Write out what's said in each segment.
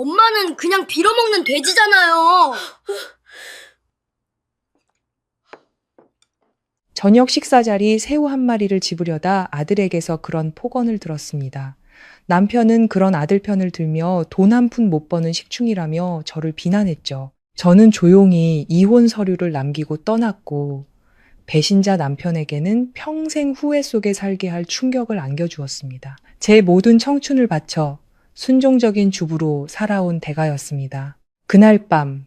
엄마는 그냥 빌어먹는 돼지잖아요. 저녁 식사 자리 새우 한 마리를 집으려다 아들에게서 그런 폭언을 들었습니다. 남편은 그런 아들 편을 들며 돈 한 푼 못 버는 식충이라며 저를 비난했죠. 저는 조용히 이혼 서류를 남기고 떠났고 배신자 남편에게는 평생 후회 속에 살게 할 충격을 안겨주었습니다. 제 모든 청춘을 바쳐 순종적인 주부로 살아온 대가였습니다. 그날 밤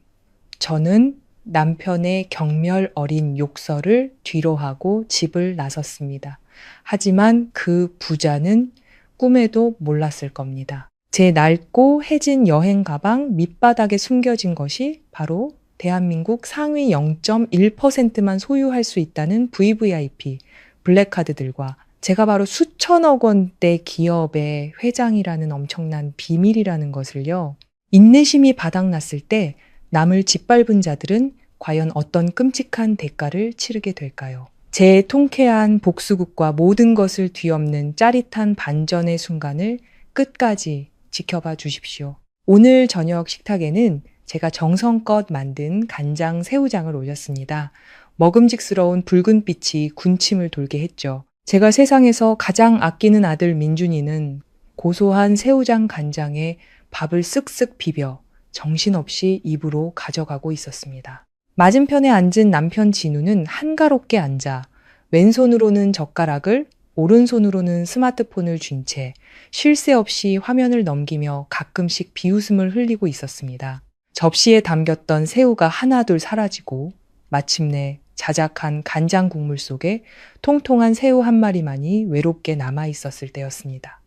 저는 남편의 경멸 어린 욕설을 뒤로하고 집을 나섰습니다. 하지만 그 부자는 꿈에도 몰랐을 겁니다. 제 낡고 해진 여행 가방 밑바닥에 숨겨진 것이 바로 대한민국 상위 0.1%만 소유할 수 있다는 VVIP 블랙카드들과 제가 바로 수천억 원대 기업의 회장이라는 엄청난 비밀이라는 것을요. 인내심이 바닥났을 때 남을 짓밟은 자들은 과연 어떤 끔찍한 대가를 치르게 될까요? 제 통쾌한 복수극과 모든 것을 뒤엎는 짜릿한 반전의 순간을 끝까지 지켜봐 주십시오. 오늘 저녁 식탁에는 제가 정성껏 만든 간장 새우장을 올렸습니다. 먹음직스러운 붉은 빛이 군침을 돌게 했죠. 제가 세상에서 가장 아끼는 아들 민준이는 고소한 새우장 간장에 밥을 쓱쓱 비벼 정신없이 입으로 가져가고 있었습니다. 맞은편에 앉은 남편 진우는 한가롭게 앉아 왼손으로는 젓가락을 오른손으로는 스마트폰을 쥔 채 쉴 새 없이 화면을 넘기며 가끔씩 비웃음을 흘리고 있었습니다. 접시에 담겼던 새우가 하나둘 사라지고 마침내 자작한 간장 국물 속에 통통한 새우 한 마리만이 외롭게 남아 있었을 때였습니다.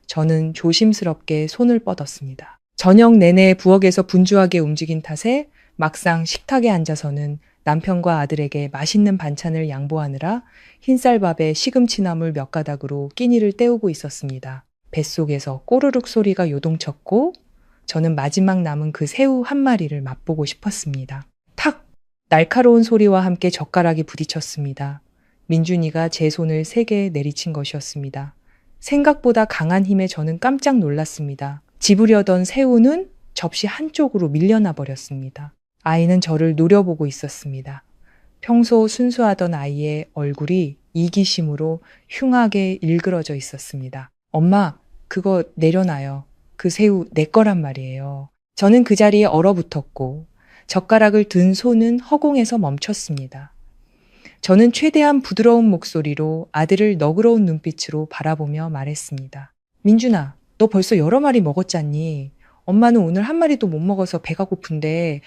저는 조심스럽게 손을 뻗었습니다. 저녁 내내 부엌에서 분주하게 움직인 탓에 막상 식탁에 앉아서는 남편과 아들에게 맛있는 반찬을 양보하느라 흰쌀밥에 시금치나물 몇 가닥으로 끼니를 때우고 있었습니다. 뱃속에서 꼬르륵 소리가 요동쳤고 저는 마지막 남은 그 새우 한 마리를 맛보고 싶었습니다. 탁! 날카로운 소리와 함께 젓가락이 부딪혔습니다. 민준이가 제 손을 세게 내리친 것이었습니다. 생각보다 강한 힘에 저는 깜짝 놀랐습니다. 집으려던 새우는 접시 한쪽으로 밀려나 버렸습니다. 아이는 저를 노려보고 있었습니다. 평소 순수하던 아이의 얼굴이 이기심으로 흉하게 일그러져 있었습니다. 엄마, 그거 내려놔요. 그 새우 내 거란 말이에요. 저는 그 자리에 얼어붙었고 젓가락을 든 손은 허공에서 멈췄습니다. 저는 최대한 부드러운 목소리로 아들을 너그러운 눈빛으로 바라보며 말했습니다. 민준아, 너 벌써 여러 마리 먹었잖니? 엄마는 오늘 한 마리도 못 먹어서 배가 고픈데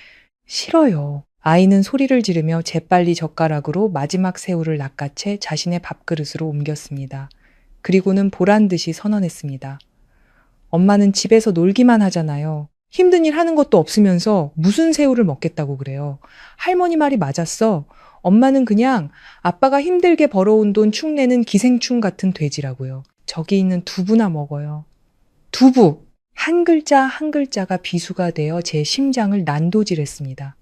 싫어요. 아이는 소리를 지르며 재빨리 젓가락으로 마지막 새우를 낚아채 자신의 밥그릇으로 옮겼습니다. 그리고는 보란 듯이 선언했습니다. 엄마는 집에서 놀기만 하잖아요. 힘든 일 하는 것도 없으면서 무슨 새우를 먹겠다고 그래요. 할머니 말이 맞았어. 엄마는 그냥 아빠가 힘들게 벌어온 돈 축내는 기생충 같은 돼지라고요. 저기 있는 두부나 먹어요. 두부! 한 글자 한 글자가 비수가 되어 제 심장을 난도질했습니다.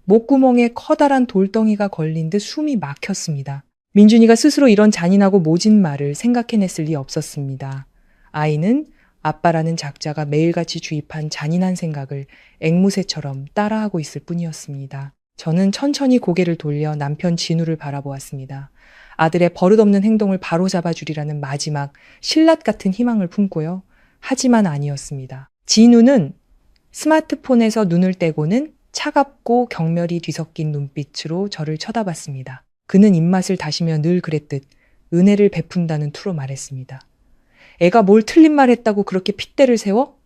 목구멍에 커다란 돌덩이가 걸린 듯 숨이 막혔습니다. 민준이가 스스로 이런 잔인하고 모진 말을 생각해냈을 리 없었습니다. 아이는 아빠라는 작자가 매일같이 주입한 잔인한 생각을 앵무새처럼 따라하고 있을 뿐이었습니다. 저는 천천히 고개를 돌려 남편 진우를 바라보았습니다. 아들의 버릇없는 행동을 바로잡아 주리라는 마지막 신랏 같은 희망을 품고요. 하지만 아니었습니다. 진우는 스마트폰에서 눈을 떼고는 차갑고 경멸이 뒤섞인 눈빛으로 저를 쳐다봤습니다. 그는 입맛을 다시며 늘 그랬듯 은혜를 베푼다는 투로 말했습니다. 애가 뭘 틀린 말 했다고 그렇게 핏대를 세워?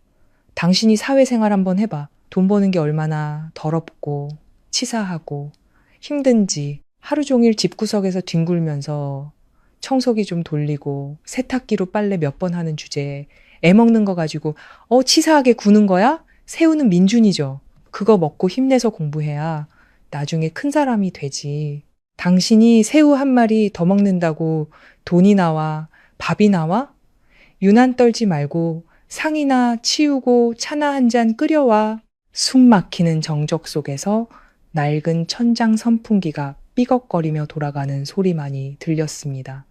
당신이 사회생활 한번 해봐. 돈 버는 게 얼마나 더럽고 치사하고 힘든지 하루 종일 집구석에서 뒹굴면서 청소기 좀 돌리고 세탁기로 빨래 몇 번 하는 주제에 애 먹는 거 가지고 치사하게 구는 거야? 새우는 민준이죠. 그거 먹고 힘내서 공부해야 나중에 큰 사람이 되지. 당신이 새우 한 마리 더 먹는다고 돈이 나와 밥이 나와? 유난 떨지 말고 상이나 치우고 차나 한 잔 끓여와. 숨 막히는 정적 속에서 낡은 천장 선풍기가 삐걱거리며 돌아가는 소리만이 들렸습니다.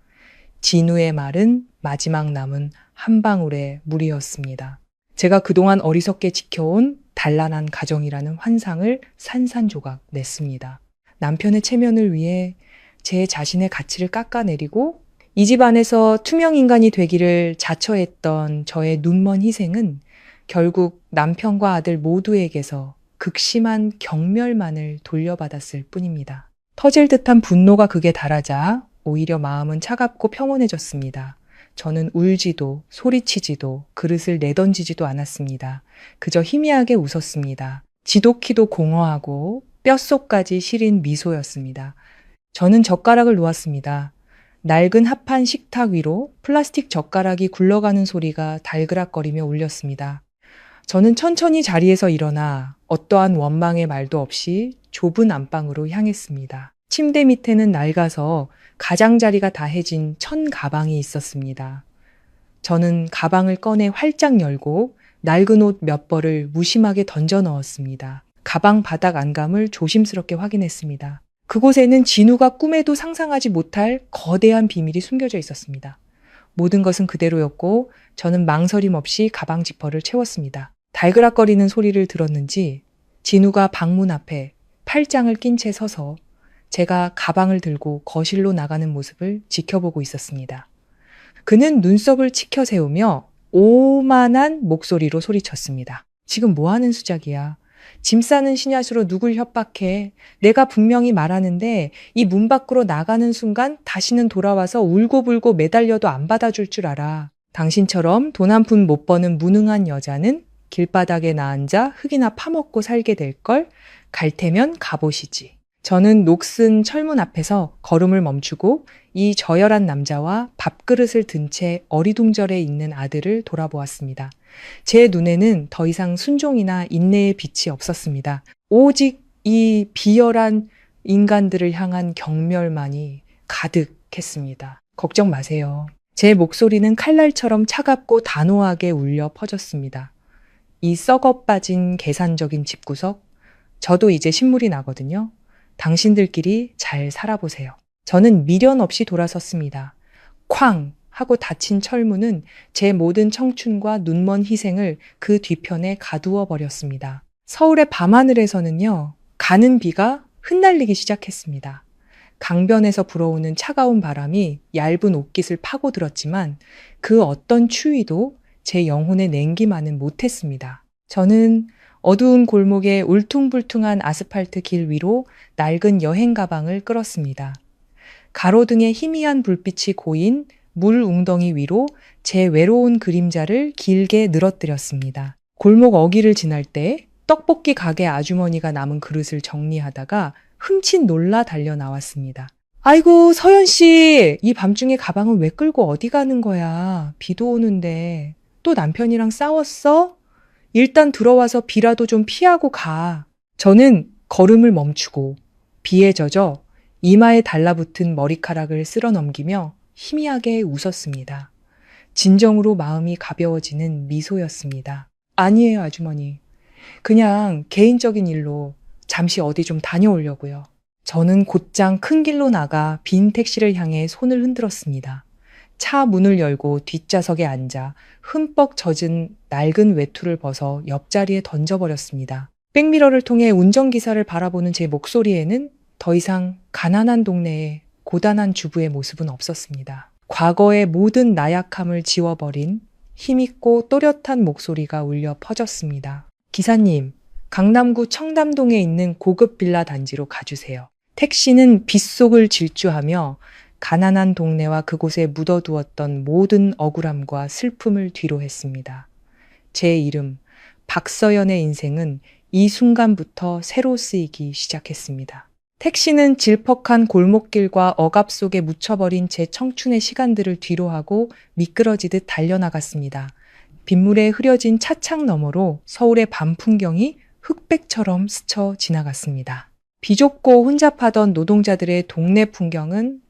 진우의 말은 마지막 남은 한 방울의 물이었습니다. 제가 그동안 어리석게 지켜온 단란한 가정이라는 환상을 산산조각 냈습니다. 남편의 체면을 위해 제 자신의 가치를 깎아내리고 이 집 안에서 투명 인간이 되기를 자처했던 저의 눈먼 희생은 결국 남편과 아들 모두에게서 극심한 경멸만을 돌려받았을 뿐입니다. 터질 듯한 분노가 극에 달하자 오히려 마음은 차갑고 평온해졌습니다. 저는 울지도 소리치지도 그릇을 내던지지도 않았습니다. 그저 희미하게 웃었습니다. 지독히도 공허하고 뼛속까지 시린 미소였습니다. 저는 젓가락을 놓았습니다. 낡은 합판 식탁 위로 플라스틱 젓가락이 굴러가는 소리가 달그락거리며 울렸습니다. 저는 천천히 자리에서 일어나 어떠한 원망의 말도 없이 좁은 안방으로 향했습니다. 침대 밑에는 낡아서 가장자리가 다해진 천 가방이 있었습니다. 저는 가방을 꺼내 활짝 열고 낡은 옷 몇 벌을 무심하게 던져 넣었습니다. 가방 바닥 안감을 조심스럽게 확인했습니다. 그곳에는 진우가 꿈에도 상상하지 못할 거대한 비밀이 숨겨져 있었습니다. 모든 것은 그대로였고 저는 망설임 없이 가방 지퍼를 채웠습니다. 달그락거리는 소리를 들었는지 진우가 방문 앞에 팔짱을 낀 채 서서 제가 가방을 들고 거실로 나가는 모습을 지켜보고 있었습니다. 그는 눈썹을 치켜 세우며 오만한 목소리로 소리쳤습니다. 지금 뭐 하는 수작이야? 짐 싸는 시냐수로 누굴 협박해? 내가 분명히 말하는데 이 문 밖으로 나가는 순간 다시는 돌아와서 울고불고 매달려도 안 받아줄 줄 알아. 당신처럼 돈 한 푼 못 버는 무능한 여자는 길바닥에 나앉아 흙이나 파먹고 살게 될걸? 갈 테면 가보시지. 저는 녹슨 철문 앞에서 걸음을 멈추고 이 저열한 남자와 밥그릇을 든 채 어리둥절해 있는 아들을 돌아보았습니다. 제 눈에는 더 이상 순종이나 인내의 빛이 없었습니다. 오직 이 비열한 인간들을 향한 경멸만이 가득했습니다. 걱정 마세요. 제 목소리는 칼날처럼 차갑고 단호하게 울려 퍼졌습니다. 이 썩어 빠진 계산적인 집구석, 저도 이제 신물이 나거든요. 당신들끼리 잘 살아보세요. 저는 미련 없이 돌아섰습니다. 쾅! 하고 닫힌 철문은 제 모든 청춘과 눈먼 희생을 그 뒤편에 가두어 버렸습니다. 서울의 밤하늘에서는요, 가는 비가 흩날리기 시작했습니다. 강변에서 불어오는 차가운 바람이 얇은 옷깃을 파고들었지만 그 어떤 추위도 제 영혼에 냉기만은 못했습니다. 저는 어두운 골목의 울퉁불퉁한 아스팔트 길 위로 낡은 여행 가방을 끌었습니다. 가로등의 희미한 불빛이 고인 물 웅덩이 위로 제 외로운 그림자를 길게 늘어뜨렸습니다. 골목 어귀를 지날 때 떡볶이 가게 아주머니가 남은 그릇을 정리하다가 흠칫 놀라 달려 나왔습니다. 아이고, 서연 씨, 이 밤중에 가방을 왜 끌고 어디 가는 거야? 비도 오는데. 또 남편이랑 싸웠어? 일단 들어와서 비라도 좀 피하고 가. 저는 걸음을 멈추고 비에 젖어 이마에 달라붙은 머리카락을 쓸어 넘기며 희미하게 웃었습니다. 진정으로 마음이 가벼워지는 미소였습니다. 아니에요, 아주머니. 그냥 개인적인 일로 잠시 어디 좀 다녀오려고요. 저는 곧장 큰 길로 나가 빈 택시를 향해 손을 흔들었습니다. 차 문을 열고 뒷좌석에 앉아 흠뻑 젖은 낡은 외투를 벗어 옆자리에 던져버렸습니다. 백미러를 통해 운전기사를 바라보는 제 목소리에는 더 이상 가난한 동네에 고단한 주부의 모습은 없었습니다. 과거의 모든 나약함을 지워버린 힘있고 또렷한 목소리가 울려 퍼졌습니다. 기사님, 강남구 청담동에 있는 고급 빌라 단지로 가주세요. 택시는 빗속을 질주하며 가난한 동네와 그곳에 묻어두었던 모든 억울함과 슬픔을 뒤로 했습니다. 제 이름, 박서연의 인생은 이 순간부터 새로 쓰이기 시작했습니다. 택시는 질퍽한 골목길과 억압 속에 묻혀버린 제 청춘의 시간들을 뒤로하고 미끄러지듯 달려나갔습니다. 빗물에 흐려진 차창 너머로 서울의 밤 풍경이 흑백처럼 스쳐 지나갔습니다. 비좁고 혼잡하던 노동자들의 동네 풍경은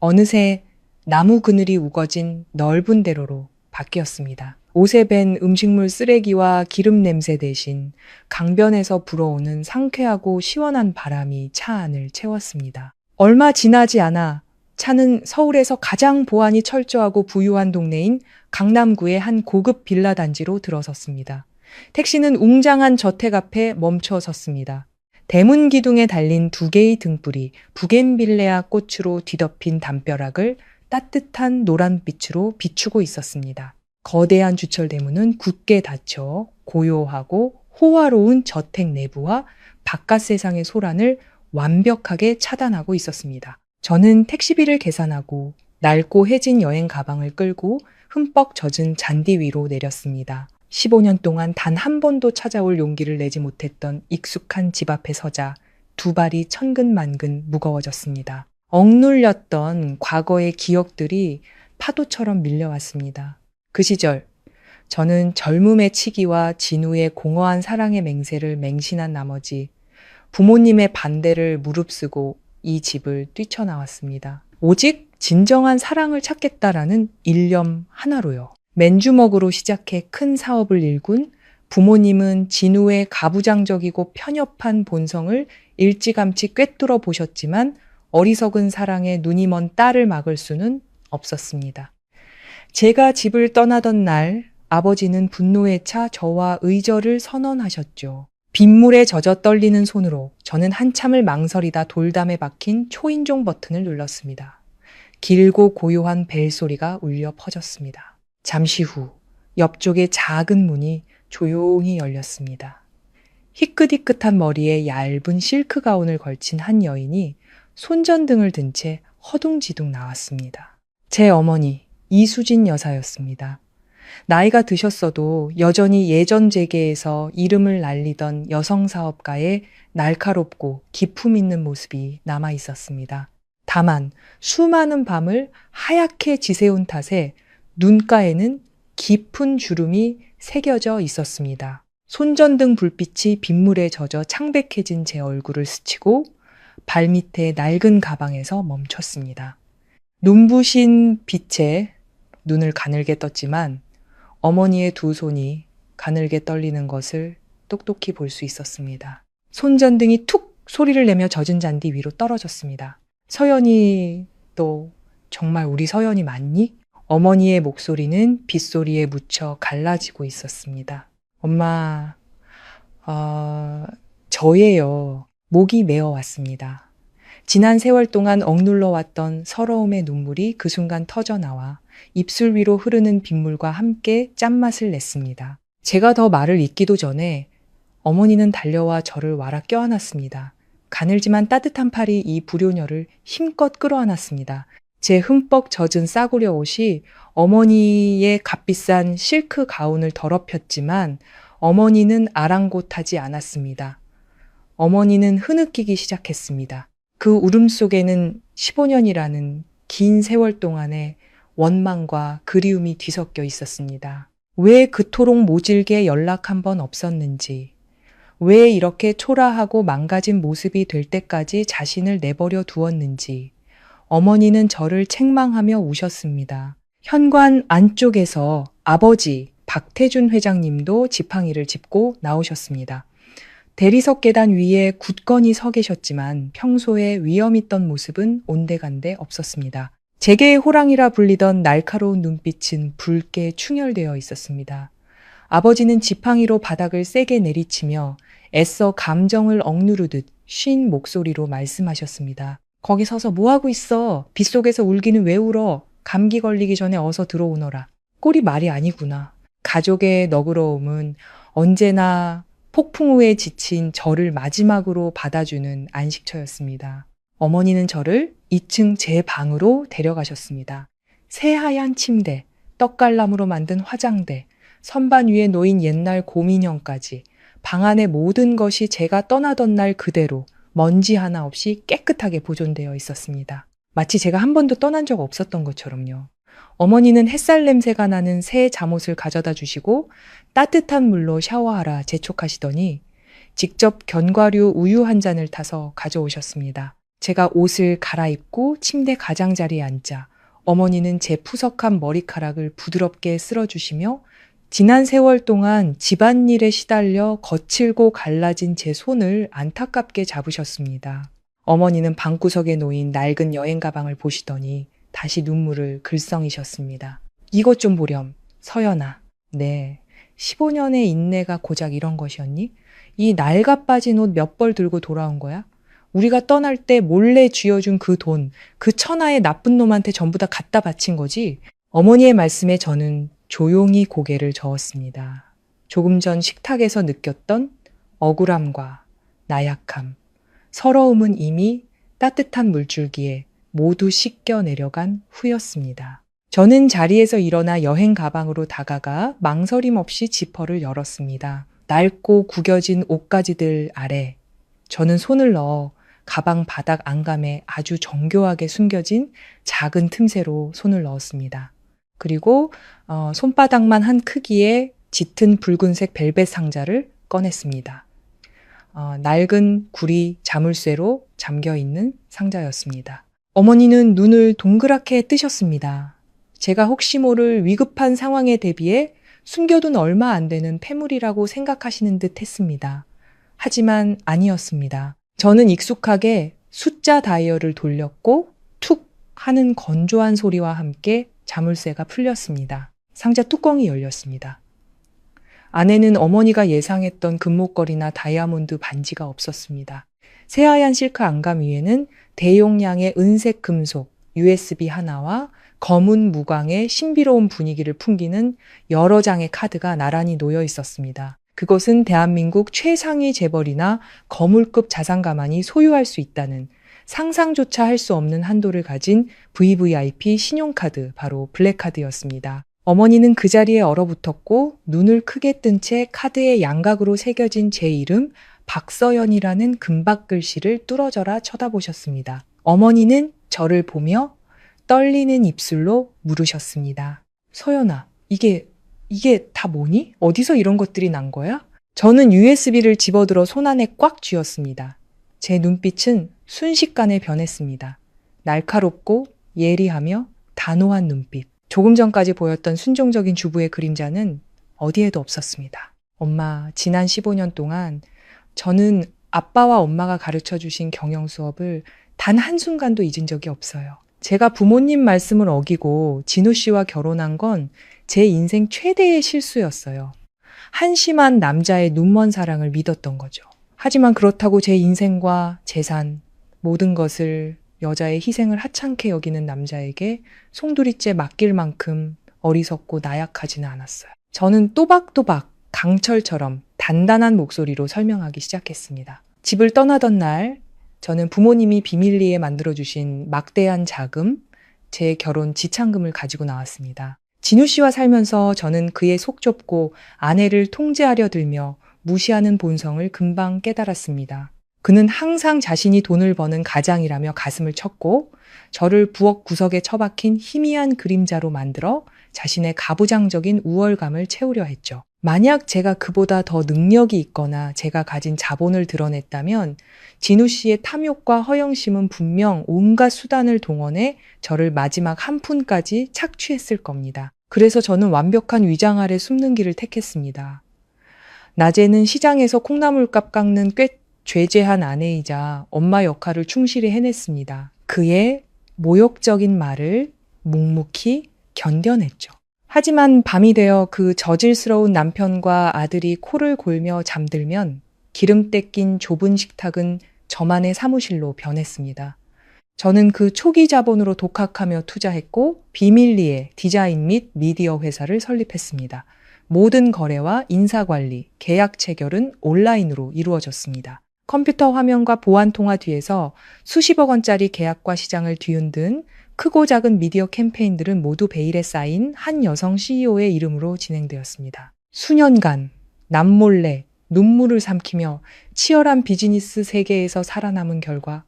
어느새 나무 그늘이 우거진 넓은 대로로 바뀌었습니다. 옷에 밴 음식물 쓰레기와 기름 냄새 대신 강변에서 불어오는 상쾌하고 시원한 바람이 차 안을 채웠습니다. 얼마 지나지 않아 차는 서울에서 가장 보안이 철저하고 부유한 동네인 강남구의 한 고급 빌라 단지로 들어섰습니다. 택시는 웅장한 저택 앞에 멈춰 섰습니다. 대문 기둥에 달린 두 개의 등불이 부겐빌레아 꽃으로 뒤덮인 담벼락을 따뜻한 노란빛으로 비추고 있었습니다. 거대한 주철 대문은 굳게 닫혀 고요하고 호화로운 저택 내부와 바깥 세상의 소란을 완벽하게 차단하고 있었습니다. 저는 택시비를 계산하고 낡고 해진 여행 가방을 끌고 흠뻑 젖은 잔디 위로 내렸습니다. 15년 동안 단 한 번도 찾아올 용기를 내지 못했던 익숙한 집 앞에 서자 두 발이 천근만근 무거워졌습니다. 억눌렸던 과거의 기억들이 파도처럼 밀려왔습니다. 그 시절 저는 젊음의 치기와 진우의 공허한 사랑의 맹세를 맹신한 나머지 부모님의 반대를 무릅쓰고 이 집을 뛰쳐나왔습니다. 오직 진정한 사랑을 찾겠다라는 일념 하나로요. 맨주먹으로 시작해 큰 사업을 일군 부모님은 진우의 가부장적이고 편협한 본성을 일찌감치 꿰뚫어 보셨지만 어리석은 사랑에 눈이 먼 딸을 막을 수는 없었습니다. 제가 집을 떠나던 날 아버지는 분노에 차 저와 의절을 선언하셨죠. 빗물에 젖어 떨리는 손으로 저는 한참을 망설이다 돌담에 박힌 초인종 버튼을 눌렀습니다. 길고 고요한 벨소리가 울려 퍼졌습니다. 잠시 후 옆쪽의 작은 문이 조용히 열렸습니다. 희끗희끗한 머리에 얇은 실크 가운을 걸친 한 여인이 손전등을 든 채 허둥지둥 나왔습니다. 제 어머니 이수진 여사였습니다. 나이가 드셨어도 여전히 예전 재계에서 이름을 날리던 여성사업가의 날카롭고 기품 있는 모습이 남아 있었습니다. 다만 수많은 밤을 하얗게 지새운 탓에 눈가에는 깊은 주름이 새겨져 있었습니다. 손전등 불빛이 빗물에 젖어 창백해진 제 얼굴을 스치고 발밑에 낡은 가방에서 멈췄습니다. 눈부신 빛에 눈을 가늘게 떴지만 어머니의 두 손이 가늘게 떨리는 것을 똑똑히 볼 수 있었습니다. 손전등이 툭 소리를 내며 젖은 잔디 위로 떨어졌습니다. 서연이, 너 정말 우리 서연이 맞니? 어머니의 목소리는 빗소리에 묻혀 갈라지고 있었습니다. 엄마, 저예요. 목이 메어왔습니다. 지난 세월 동안 억눌러 왔던 서러움의 눈물이 그 순간 터져나와 입술 위로 흐르는 빗물과 함께 짠맛을 냈습니다. 제가 더 말을 잇기도 전에 어머니는 달려와 저를 와라 껴안았습니다. 가늘지만 따뜻한 팔이 이 불효녀를 힘껏 끌어안았습니다. 제 흠뻑 젖은 싸구려 옷이 어머니의 값비싼 실크 가운을 더럽혔지만 어머니는 아랑곳하지 않았습니다. 어머니는 흐느끼기 시작했습니다. 그 울음 속에는 15년이라는 긴 세월 동안의 원망과 그리움이 뒤섞여 있었습니다. 왜 그토록 모질게 연락 한 번 없었는지, 왜 이렇게 초라하고 망가진 모습이 될 때까지 자신을 내버려 두었는지, 어머니는 저를 책망하며 우셨습니다. 현관 안쪽에서 아버지 박태준 회장님도 지팡이를 짚고 나오셨습니다. 대리석 계단 위에 굳건히 서 계셨지만 평소에 위험 있던 모습은 온데간데 없었습니다. 재계의 호랑이라 불리던 날카로운 눈빛은 붉게 충혈되어 있었습니다. 아버지는 지팡이로 바닥을 세게 내리치며 애써 감정을 억누르듯 쉰 목소리로 말씀하셨습니다. 거기 서서 뭐하고 있어? 빗속에서 울기는 왜 울어? 감기 걸리기 전에 어서 들어오너라. 꼴이 말이 아니구나. 가족의 너그러움은 언제나 폭풍 후에 지친 저를 마지막으로 받아주는 안식처였습니다. 어머니는 저를 2층 제 방으로 데려가셨습니다. 새하얀 침대, 떡갈나무로 만든 화장대, 선반 위에 놓인 옛날 곰인형까지 방 안의 모든 것이 제가 떠나던 날 그대로 먼지 하나 없이 깨끗하게 보존되어 있었습니다. 마치 제가 한 번도 떠난 적 없었던 것처럼요. 어머니는 햇살 냄새가 나는 새 잠옷을 가져다 주시고 따뜻한 물로 샤워하라 재촉하시더니 직접 견과류 우유 한 잔을 타서 가져오셨습니다. 제가 옷을 갈아입고 침대 가장자리에 앉자 어머니는 제 푸석한 머리카락을 부드럽게 쓸어주시며 지난 세월 동안 집안일에 시달려 거칠고 갈라진 제 손을 안타깝게 잡으셨습니다. 어머니는 방구석에 놓인 낡은 여행 가방을 보시더니 다시 눈물을 글썽이셨습니다. 이것 좀 보렴, 서연아. 네, 15년의 인내가 고작 이런 것이었니? 이 낡아 빠진 옷 몇 벌 들고 돌아온 거야? 우리가 떠날 때 몰래 쥐어준 그 돈, 그 천하의 나쁜 놈한테 전부 다 갖다 바친 거지? 어머니의 말씀에 저는 조용히 고개를 저었습니다. 조금 전 식탁에서 느꼈던 억울함과 나약함, 서러움은 이미 따뜻한 물줄기에 모두 씻겨 내려간 후였습니다. 저는 자리에서 일어나 여행 가방으로 다가가 망설임 없이 지퍼를 열었습니다. 낡고 구겨진 옷가지들 아래 저는 손을 넣어 가방 바닥 안감에 아주 정교하게 숨겨진 작은 틈새로 손을 넣었습니다. 그리고 손바닥만 한 크기의 짙은 붉은색 벨벳 상자를 꺼냈습니다. 낡은 구리 자물쇠로 잠겨있는 상자였습니다. 어머니는 눈을 동그랗게 뜨셨습니다. 제가 혹시 모를 위급한 상황에 대비해 숨겨둔 얼마 안 되는 폐물이라고 생각하시는 듯 했습니다. 하지만 아니었습니다. 저는 익숙하게 숫자 다이얼을 돌렸고 툭 하는 건조한 소리와 함께 자물쇠가 풀렸습니다. 상자 뚜껑이 열렸습니다. 안에는 어머니가 예상했던 금목걸이나 다이아몬드 반지가 없었습니다. 새하얀 실크 안감 위에는 대용량의 은색 금속, USB 하나와 검은 무광의 신비로운 분위기를 풍기는 여러 장의 카드가 나란히 놓여 있었습니다. 그것은 대한민국 최상위 재벌이나 거물급 자산가만이 소유할 수 있다는 상상조차 할 수 없는 한도를 가진 VVIP 신용카드, 바로 블랙카드였습니다. 어머니는 그 자리에 얼어붙었고 눈을 크게 뜬 채 카드의 양각으로 새겨진 제 이름 박서연이라는 금박 글씨를 뚫어져라 쳐다보셨습니다. 어머니는 저를 보며 떨리는 입술로 물으셨습니다. 서연아, 이게 다 뭐니? 어디서 이런 것들이 난 거야? 저는 USB를 집어들어 손 안에 꽉 쥐었습니다. 제 눈빛은 순식간에 변했습니다. 날카롭고 예리하며 단호한 눈빛. 조금 전까지 보였던 순종적인 주부의 그림자는 어디에도 없었습니다. 엄마, 지난 15년 동안 저는 아빠와 엄마가 가르쳐 주신 경영 수업을 단 한순간도 잊은 적이 없어요. 제가 부모님 말씀을 어기고 진우 씨와 결혼한 건 제 인생 최대의 실수였어요. 한심한 남자의 눈먼 사랑을 믿었던 거죠. 하지만 그렇다고 제 인생과 재산, 모든 것을 여자의 희생을 하찮게 여기는 남자에게 송두리째 맡길 만큼 어리석고 나약하지는 않았어요. 저는 또박또박 강철처럼 단단한 목소리로 설명하기 시작했습니다. 집을 떠나던 날 저는 부모님이 비밀리에 만들어주신 막대한 자금, 제 결혼 지참금을 가지고 나왔습니다. 진우 씨와 살면서 저는 그의 속 좁고 아내를 통제하려 들며 무시하는 본성을 금방 깨달았습니다. 그는 항상 자신이 돈을 버는 가장이라며 가슴을 쳤고 저를 부엌 구석에 처박힌 희미한 그림자로 만들어 자신의 가부장적인 우월감을 채우려 했죠. 만약 제가 그보다 더 능력이 있거나 제가 가진 자본을 드러냈다면 진우 씨의 탐욕과 허영심은 분명 온갖 수단을 동원해 저를 마지막 한 푼까지 착취했을 겁니다. 그래서 저는 완벽한 위장 아래 숨는 길을 택했습니다. 낮에는 시장에서 콩나물값 깎는 꽤 죄죄한 아내이자 엄마 역할을 충실히 해냈습니다. 그의 모욕적인 말을 묵묵히 견뎌냈죠. 하지만 밤이 되어 그 저질스러운 남편과 아들이 코를 골며 잠들면 기름때 낀 좁은 식탁은 저만의 사무실로 변했습니다. 저는 그 초기 자본으로 독학하며 투자했고 비밀리에 디자인 및 미디어 회사를 설립했습니다. 모든 거래와 인사관리, 계약 체결은 온라인으로 이루어졌습니다. 컴퓨터 화면과 보안 통화 뒤에서 수십억 원짜리 계약과 시장을 뒤흔든 크고 작은 미디어 캠페인들은 모두 베일에 쌓인 한 여성 CEO의 이름으로 진행되었습니다. 수년간 남몰래 눈물을 삼키며 치열한 비즈니스 세계에서 살아남은 결과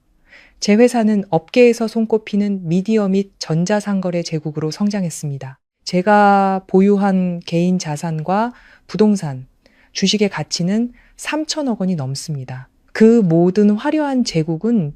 제 회사는 업계에서 손꼽히는 미디어 및 전자상거래 제국으로 성장했습니다. 제가 보유한 개인 자산과 부동산, 주식의 가치는 3천억 원이 넘습니다. 그 모든 화려한 제국은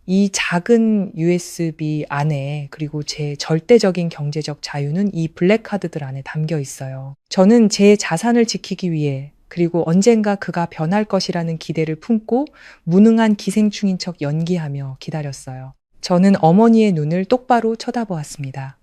이 작은 USB 안에, 그리고 제 절대적인 경제적 자유는 이 블랙카드들 안에 담겨 있어요. 저는 제 자산을 지키기 위해 그리고 언젠가 그가 변할 것이라는 기대를 품고 무능한 기생충인 척 연기하며 기다렸어요. 저는 어머니의 눈을 똑바로 쳐다보았습니다.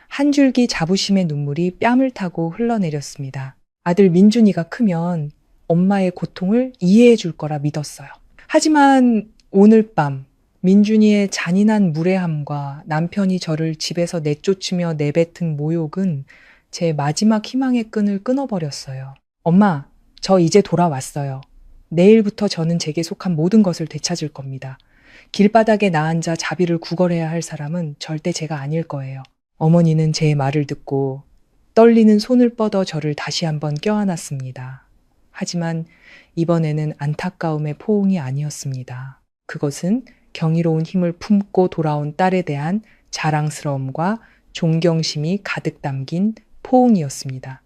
한 줄기 자부심의 눈물이 뺨을 타고 흘러내렸습니다. 아들 민준이가 크면 엄마의 고통을 이해해 줄 거라 믿었어요. 하지만 오늘 밤 민준이의 잔인한 무례함과 남편이 저를 집에서 내쫓으며 내뱉은 모욕은 제 마지막 희망의 끈을 끊어버렸어요. 엄마, 저 이제 돌아왔어요. 내일부터 저는 제게 속한 모든 것을 되찾을 겁니다. 길바닥에 나앉아 자비를 구걸해야 할 사람은 절대 제가 아닐 거예요. 어머니는 제 말을 듣고 떨리는 손을 뻗어 저를 다시 한번 껴안았습니다. 하지만 이번에는 안타까움의 포옹이 아니었습니다. 그것은 경이로운 힘을 품고 돌아온 딸에 대한 자랑스러움과 존경심이 가득 담긴 포옹이었습니다.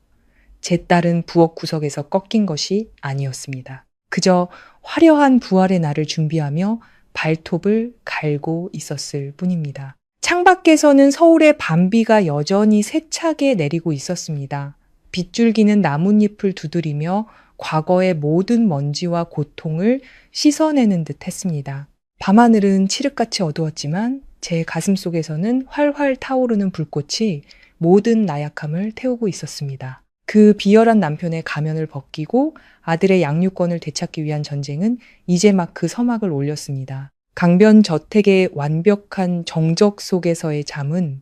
제 딸은 부엌 구석에서 꺾인 것이 아니었습니다. 그저 화려한 부활의 날을 준비하며 발톱을 갈고 있었을 뿐입니다. 창밖에서는 서울의 밤비가 여전히 세차게 내리고 있었습니다. 빗줄기는 나뭇잎을 두드리며 과거의 모든 먼지와 고통을 씻어내는 듯 했습니다. 밤하늘은 칠흑같이 어두웠지만 제 가슴 속에서는 활활 타오르는 불꽃이 모든 나약함을 태우고 있었습니다. 그 비열한 남편의 가면을 벗기고 아들의 양육권을 되찾기 위한 전쟁은 이제 막 그 서막을 올렸습니다. 강변 저택의 완벽한 정적 속에서의 잠은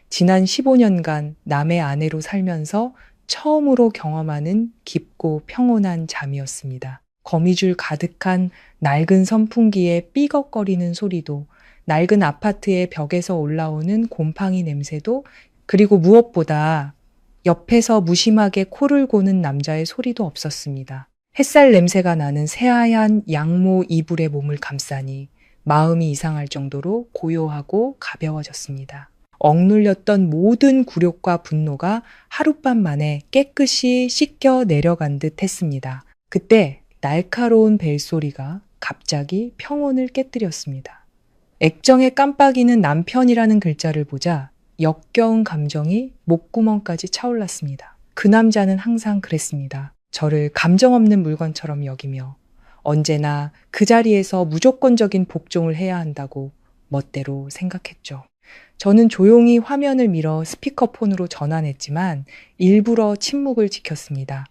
지난 15년간 남의 아내로 살면서 처음으로 경험하는 깊고 평온한 잠이었습니다. 거미줄 가득한 낡은 선풍기의 삐걱거리는 소리도, 낡은 아파트의 벽에서 올라오는 곰팡이 냄새도, 그리고 무엇보다 옆에서 무심하게 코를 고는 남자의 소리도 없었습니다. 햇살 냄새가 나는 새하얀 양모 이불에 몸을 감싸니 마음이 이상할 정도로 고요하고 가벼워졌습니다. 억눌렸던 모든 굴욕과 분노가 하룻밤 만에 깨끗이 씻겨 내려간 듯 했습니다. 그때 날카로운 벨소리가 갑자기 평온을 깨뜨렸습니다. 액정에 깜빡이는 남편이라는 글자를 보자 역겨운 감정이 목구멍까지 차올랐습니다. 그 남자는 항상 그랬습니다. 저를 감정 없는 물건처럼 여기며 언제나 그 자리에서 무조건적인 복종을 해야 한다고 멋대로 생각했죠. 저는 조용히 화면을 밀어 스피커폰으로 전환했지만 일부러 침묵을 지켰습니다.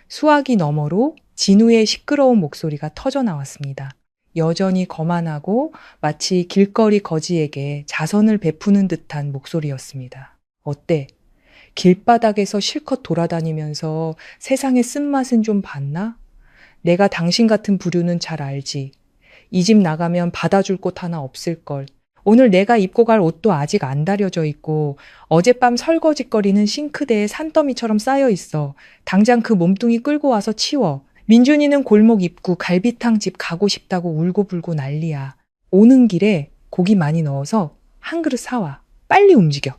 수화기 너머로 진우의 시끄러운 목소리가 터져 나왔습니다. 여전히 거만하고 마치 길거리 거지에게 자선을 베푸는 듯한 목소리였습니다. 어때? 길바닥에서 실컷 돌아다니면서 세상의 쓴맛은 좀 봤나? 내가 당신 같은 부류는 잘 알지. 이 집 나가면 받아줄 곳 하나 없을걸. 오늘 내가 입고 갈 옷도 아직 안 다려져 있고 어젯밤 설거지거리는 싱크대에 산더미처럼 쌓여 있어. 당장 그 몸뚱이 끌고 와서 치워. 민준이는 골목 입구 갈비탕집 가고 싶다고 울고불고 난리야. 오는 길에 고기 많이 넣어서 한 그릇 사와. 빨리 움직여.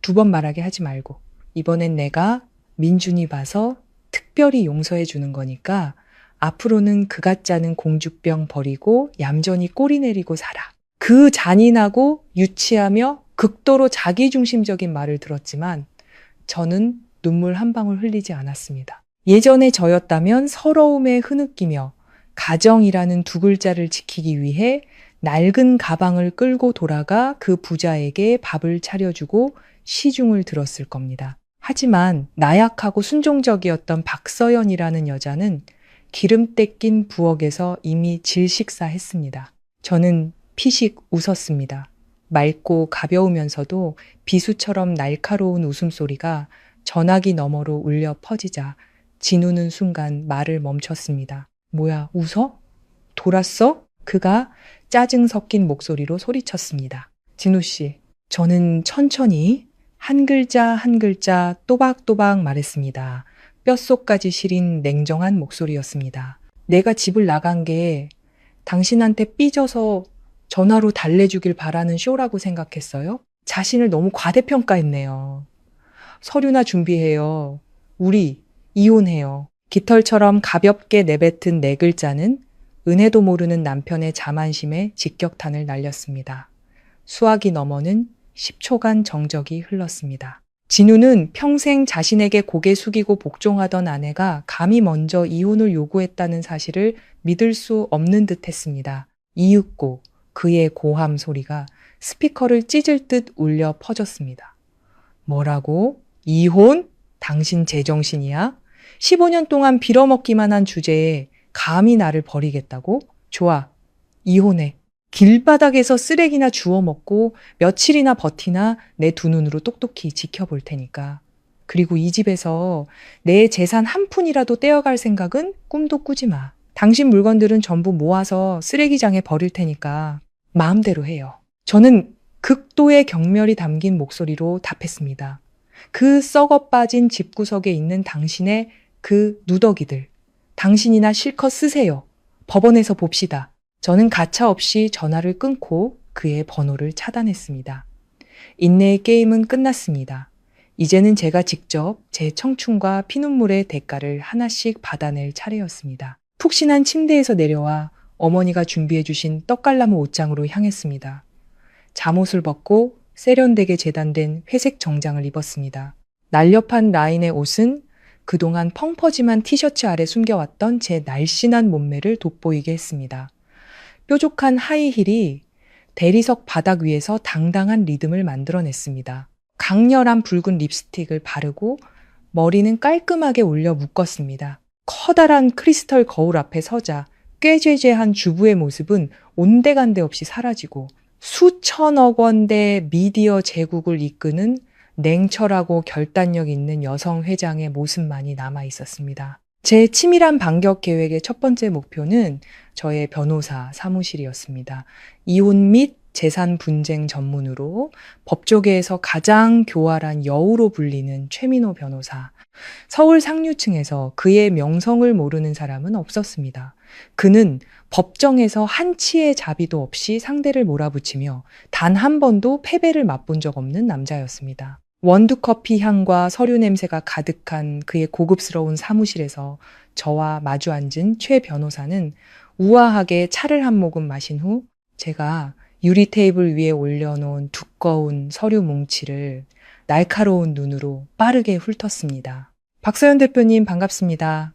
2번 말하게 하지 말고. 이번엔 내가 민준이 봐서 특별히 용서해 주는 거니까 앞으로는 그갓 짜는 공주병 버리고 얌전히 꼬리 내리고 살아. 그 잔인하고 유치하며 극도로 자기중심적인 말을 들었지만 저는 눈물 한 방울 흘리지 않았습니다. 예전의 저였다면 서러움에 흐느끼며 가정이라는 2글자를 지키기 위해 낡은 가방을 끌고 돌아가 그 부자에게 밥을 차려주고 시중을 들었을 겁니다. 하지만 나약하고 순종적이었던 박서연이라는 여자는 기름때 낀 부엌에서 이미 질식사했습니다. 저는 피식 웃었습니다. 맑고 가벼우면서도 비수처럼 날카로운 웃음소리가 전화기 너머로 울려 퍼지자 진우는 순간 말을 멈췄습니다. 뭐야, 웃어? 돌았어? 그가 짜증 섞인 목소리로 소리쳤습니다. 진우 씨, 저는 천천히 한 글자 한 글자 또박또박 말했습니다. 뼛속까지 시린 냉정한 목소리였습니다. 내가 집을 나간 게 당신한테 삐져서 전화로 달래주길 바라는 쇼라고 생각했어요? 자신을 너무 과대평가했네요. 서류나 준비해요. 우리 이혼해요. 깃털처럼 가볍게 내뱉은 4글자는 은혜도 모르는 남편의 자만심에 직격탄을 날렸습니다. 수화기 너머는 10초간 정적이 흘렀습니다. 진우는 평생 자신에게 고개 숙이고 복종하던 아내가 감히 먼저 이혼을 요구했다는 사실을 믿을 수 없는 듯 했습니다. 이윽고 그의 고함 소리가 스피커를 찢을 듯 울려 퍼졌습니다. 뭐라고? 이혼? 당신 제정신이야? 15년 동안 빌어먹기만 한 주제에 감히 나를 버리겠다고? 좋아, 이혼해. 길바닥에서 쓰레기나 주워 먹고 며칠이나 버티나 내 두 눈으로 똑똑히 지켜볼 테니까. 그리고 이 집에서 내 재산 한 푼이라도 떼어갈 생각은 꿈도 꾸지 마. 당신 물건들은 전부 모아서 쓰레기장에 버릴 테니까 마음대로 해요. 저는 극도의 경멸이 담긴 목소리로 답했습니다. 그 썩어 빠진 집구석에 있는 당신의 그 누더기들, 당신이나 실컷 쓰세요. 법원에서 봅시다. 저는 가차없이 전화를 끊고 그의 번호를 차단했습니다. 인내의 게임은 끝났습니다. 이제는 제가 직접 제 청춘과 피눈물의 대가를 하나씩 받아낼 차례였습니다. 푹신한 침대에서 내려와 어머니가 준비해 주신 떡갈나무 옷장으로 향했습니다. 잠옷을 벗고 세련되게 재단된 회색 정장을 입었습니다. 날렵한 라인의 옷은 그동안 펑퍼짐한 티셔츠 아래 숨겨왔던 제 날씬한 몸매를 돋보이게 했습니다. 뾰족한 하이힐이 대리석 바닥 위에서 당당한 리듬을 만들어냈습니다. 강렬한 붉은 립스틱을 바르고 머리는 깔끔하게 올려 묶었습니다. 커다란 크리스털 거울 앞에 서자 꾀죄죄한 주부의 모습은 온데간데 없이 사라지고 수천억 원대 미디어 제국을 이끄는 냉철하고 결단력 있는 여성 회장의 모습만이 남아 있었습니다. 제 치밀한 반격 계획의 첫 번째 목표는 저의 변호사 사무실이었습니다. 이혼 및 재산 분쟁 전문으로 법조계에서 가장 교활한 여우로 불리는 최민호 변호사. 서울 상류층에서 그의 명성을 모르는 사람은 없었습니다. 그는 법정에서 한치의 자비도 없이 상대를 몰아붙이며 단 한 번도 패배를 맛본 적 없는 남자였습니다. 원두커피 향과 서류 냄새가 가득한 그의 고급스러운 사무실에서 저와 마주 앉은 최 변호사는 우아하게 차를 한 모금 마신 후 제가 유리 테이블 위에 올려놓은 두꺼운 서류 뭉치를 날카로운 눈으로 빠르게 훑었습니다. 박서연 대표님 반갑습니다.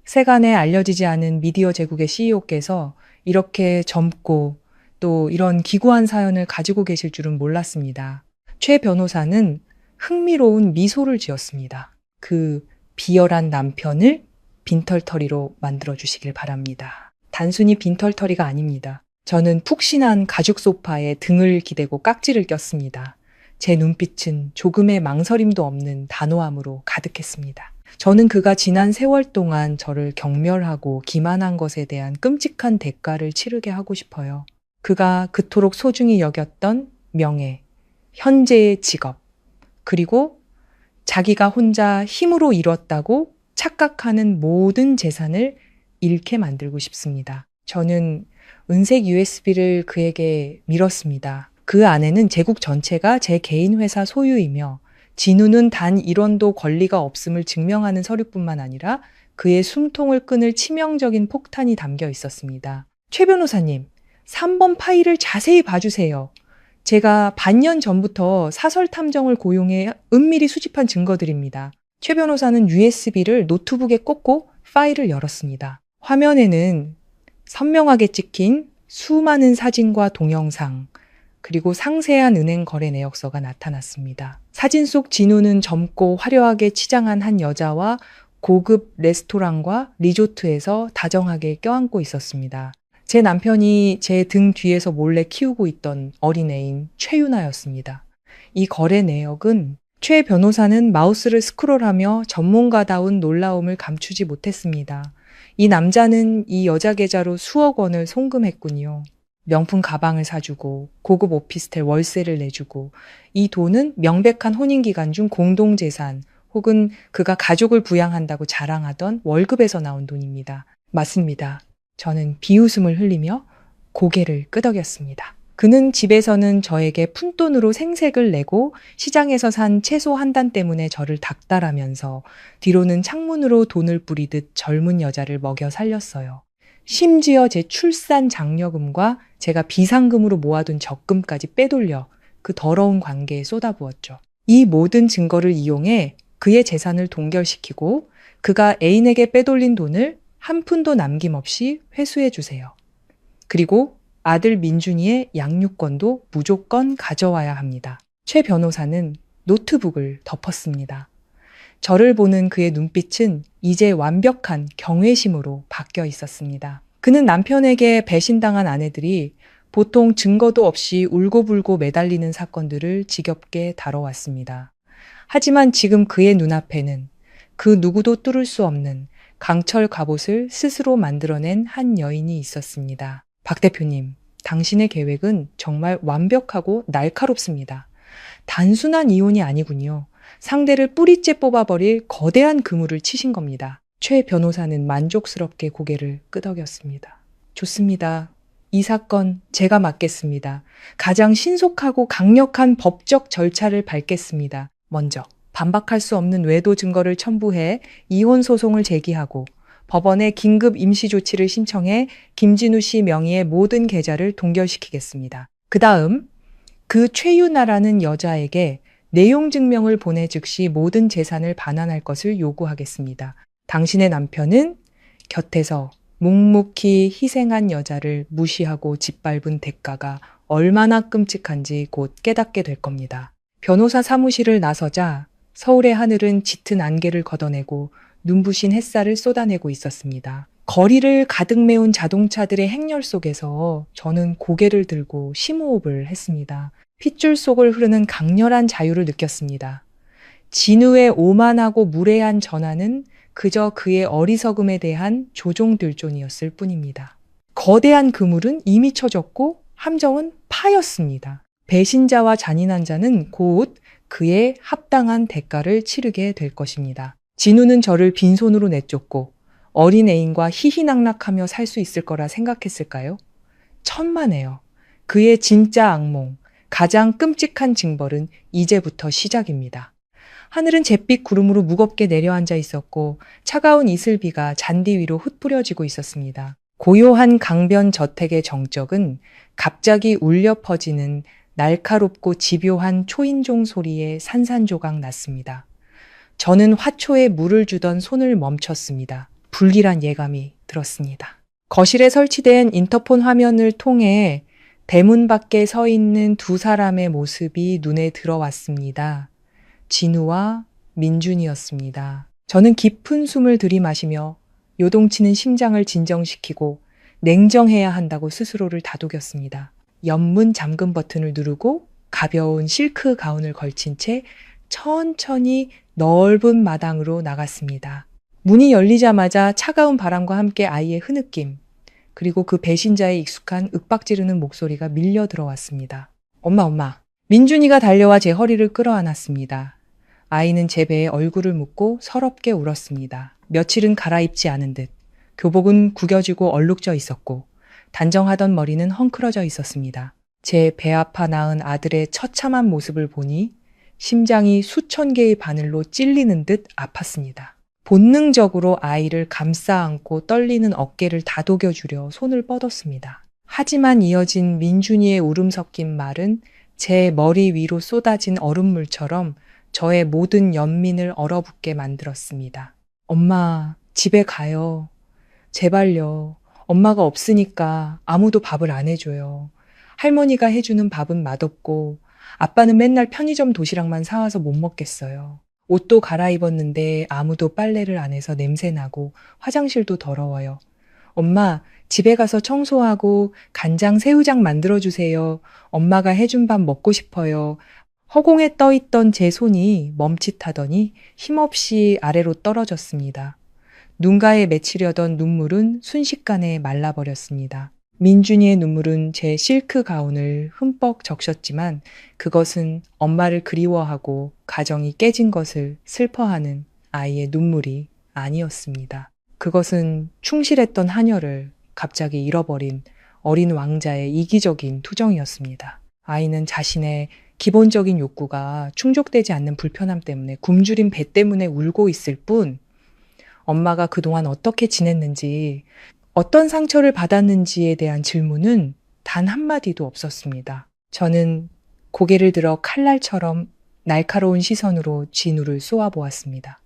세간에 알려지지 않은 미디어 제국의 CEO께서 이렇게 젊고 또 이런 기구한 사연을 가지고 계실 줄은 몰랐습니다. 최 변호사는 흥미로운 미소를 지었습니다. 그 비열한 남편을 빈털터리로 만들어주시길 바랍니다. 단순히 빈털터리가 아닙니다. 저는 푹신한 가죽 소파에 등을 기대고 깍지를 꼈습니다. 제 눈빛은 조금의 망설임도 없는 단호함으로 가득했습니다. 저는 그가 지난 세월 동안 저를 경멸하고 기만한 것에 대한 끔찍한 대가를 치르게 하고 싶어요. 그가 그토록 소중히 여겼던 명예, 현재의 직업, 그리고 자기가 혼자 힘으로 이뤘다고 착각하는 모든 재산을 잃게 만들고 싶습니다. 저는 은색 USB를 그에게 밀었습니다. 그 안에는 제국 전체가 제 개인 회사 소유이며 진우는 단 1원도 권리가 없음을 증명하는 서류뿐만 아니라 그의 숨통을 끊을 치명적인 폭탄이 담겨 있었습니다. 최 변호사님, 3번 파일을 자세히 봐주세요. 제가 반년 전부터 사설 탐정을 고용해 은밀히 수집한 증거들입니다. 최 변호사는 USB를 노트북에 꽂고 파일을 열었습니다. 화면에는 선명하게 찍힌 수많은 사진과 동영상, 그리고 상세한 은행 거래 내역서가 나타났습니다. 사진 속 진우는 젊고 화려하게 치장한 한 여자와 고급 레스토랑과 리조트에서 다정하게 껴안고 있었습니다. 제 남편이 제 등 뒤에서 몰래 키우고 있던 어린애인 최유나였습니다. 이 거래 내역은 최 변호사는 마우스를 스크롤하며 전문가다운 놀라움을 감추지 못했습니다. 이 남자는 이 여자 계좌로 수억 원을 송금했군요. 명품 가방을 사주고 고급 오피스텔 월세를 내주고 이 돈은 명백한 혼인기간 중 공동재산 혹은 그가 가족을 부양한다고 자랑하던 월급에서 나온 돈입니다. 맞습니다. 저는 비웃음을 흘리며 고개를 끄덕였습니다. 그는 집에서는 저에게 푼돈으로 생색을 내고 시장에서 산 채소 한 단 때문에 저를 닥달하면서 뒤로는 창문으로 돈을 뿌리듯 젊은 여자를 먹여 살렸어요. 심지어 제 출산 장려금과 제가 비상금으로 모아둔 적금까지 빼돌려 그 더러운 관계에 쏟아부었죠. 이 모든 증거를 이용해 그의 재산을 동결시키고 그가 애인에게 빼돌린 돈을 한 푼도 남김없이 회수해 주세요. 그리고 아들 민준이의 양육권도 무조건 가져와야 합니다. 최 변호사는 노트북을 덮었습니다. 저를 보는 그의 눈빛은 이제 완벽한 경외심으로 바뀌어 있었습니다. 그는 남편에게 배신당한 아내들이 보통 증거도 없이 울고불고 매달리는 사건들을 지겹게 다뤄왔습니다. 하지만 지금 그의 눈앞에는 그 누구도 뚫을 수 없는 강철 갑옷을 스스로 만들어낸 한 여인이 있었습니다. 박 대표님, 당신의 계획은 정말 완벽하고 날카롭습니다. 단순한 이혼이 아니군요. 상대를 뿌리째 뽑아버릴 거대한 그물을 치신 겁니다. 최 변호사는 만족스럽게 고개를 끄덕였습니다. 좋습니다. 이 사건 제가 맡겠습니다. 가장 신속하고 강력한 법적 절차를 밟겠습니다. 먼저 반박할 수 없는 외도 증거를 첨부해 이혼 소송을 제기하고 법원에 긴급 임시 조치를 신청해 김진우 씨 명의의 모든 계좌를 동결시키겠습니다. 그 다음 그 최유나라는 여자에게 내용 증명을 보내 즉시 모든 재산을 반환할 것을 요구하겠습니다. 당신의 남편은 곁에서 묵묵히 희생한 여자를 무시하고 짓밟은 대가가 얼마나 끔찍한지 곧 깨닫게 될 겁니다. 변호사 사무실을 나서자 서울의 하늘은 짙은 안개를 걷어내고 눈부신 햇살을 쏟아내고 있었습니다. 거리를 가득 메운 자동차들의 행렬 속에서 저는 고개를 들고 심호흡을 했습니다. 핏줄 속을 흐르는 강렬한 자유를 느꼈습니다. 진우의 오만하고 무례한 전화는 그저 그의 어리석음에 대한 조종들존이었을 뿐입니다. 거대한 그물은 이미 쳐졌고 함정은 파였습니다. 배신자와 잔인한 자는 곧 그의 합당한 대가를 치르게 될 것입니다. 진우는 저를 빈손으로 내쫓고 어린 애인과 희희낙낙하며 살 수 있을 거라 생각했을까요? 천만에요. 그의 진짜 악몽, 가장 끔찍한 징벌은 이제부터 시작입니다. 하늘은 잿빛 구름으로 무겁게 내려앉아 있었고 차가운 이슬비가 잔디 위로 흩뿌려지고 있었습니다. 고요한 강변 저택의 정적은 갑자기 울려 퍼지는 날카롭고 집요한 초인종 소리에 산산조각 났습니다. 저는 화초에 물을 주던 손을 멈췄습니다. 불길한 예감이 들었습니다. 거실에 설치된 인터폰 화면을 통해 대문 밖에 서 있는 두 사람의 모습이 눈에 들어왔습니다. 진우와 민준이었습니다. 저는 깊은 숨을 들이마시며 요동치는 심장을 진정시키고 냉정해야 한다고 스스로를 다독였습니다. 옆문 잠금 버튼을 누르고 가벼운 실크 가운을 걸친 채 천천히 넓은 마당으로 나갔습니다. 문이 열리자마자 차가운 바람과 함께 아이의 흐느낌, 그리고 그 배신자의 익숙한 윽박지르는 목소리가 밀려 들어왔습니다. 엄마. 민준이가 달려와 제 허리를 끌어안았습니다. 아이는 제 배에 얼굴을 묻고 서럽게 울었습니다. 며칠은 갈아입지 않은 듯 교복은 구겨지고 얼룩져 있었고 단정하던 머리는 헝클어져 있었습니다. 제 배 아파 낳은 아들의 처참한 모습을 보니 심장이 수천 개의 바늘로 찔리는 듯 아팠습니다. 본능적으로 아이를 감싸 안고 떨리는 어깨를 다독여주려 손을 뻗었습니다. 하지만 이어진 민준이의 울음 섞인 말은 제 머리 위로 쏟아진 얼음물처럼 저의 모든 연민을 얼어붙게 만들었습니다. 엄마, 집에 가요. 제발요. 엄마가 없으니까 아무도 밥을 안 해줘요. 할머니가 해주는 밥은 맛없고 아빠는 맨날 편의점 도시락만 사와서 못 먹겠어요. 옷도 갈아입었는데 아무도 빨래를 안 해서 냄새나고 화장실도 더러워요. 엄마, 집에 가서 청소하고 간장 새우장 만들어주세요. 엄마가 해준 밥 먹고 싶어요. 허공에 떠있던 제 손이 멈칫하더니 힘없이 아래로 떨어졌습니다. 눈가에 맺히려던 눈물은 순식간에 말라버렸습니다. 민준이의 눈물은 제 실크 가운을 흠뻑 적셨지만 그것은 엄마를 그리워하고 가정이 깨진 것을 슬퍼하는 아이의 눈물이 아니었습니다. 그것은 충실했던 하녀를 갑자기 잃어버린 어린 왕자의 이기적인 투정이었습니다. 아이는 자신의 기본적인 욕구가 충족되지 않는 불편함 때문에 굶주린 배 때문에 울고 있을 뿐 엄마가 그동안 어떻게 지냈는지 어떤 상처를 받았는지에 대한 질문은 단 한마디도 없었습니다. 저는 고개를 들어 칼날처럼 날카로운 시선으로 진우를 쏘아보았습니다.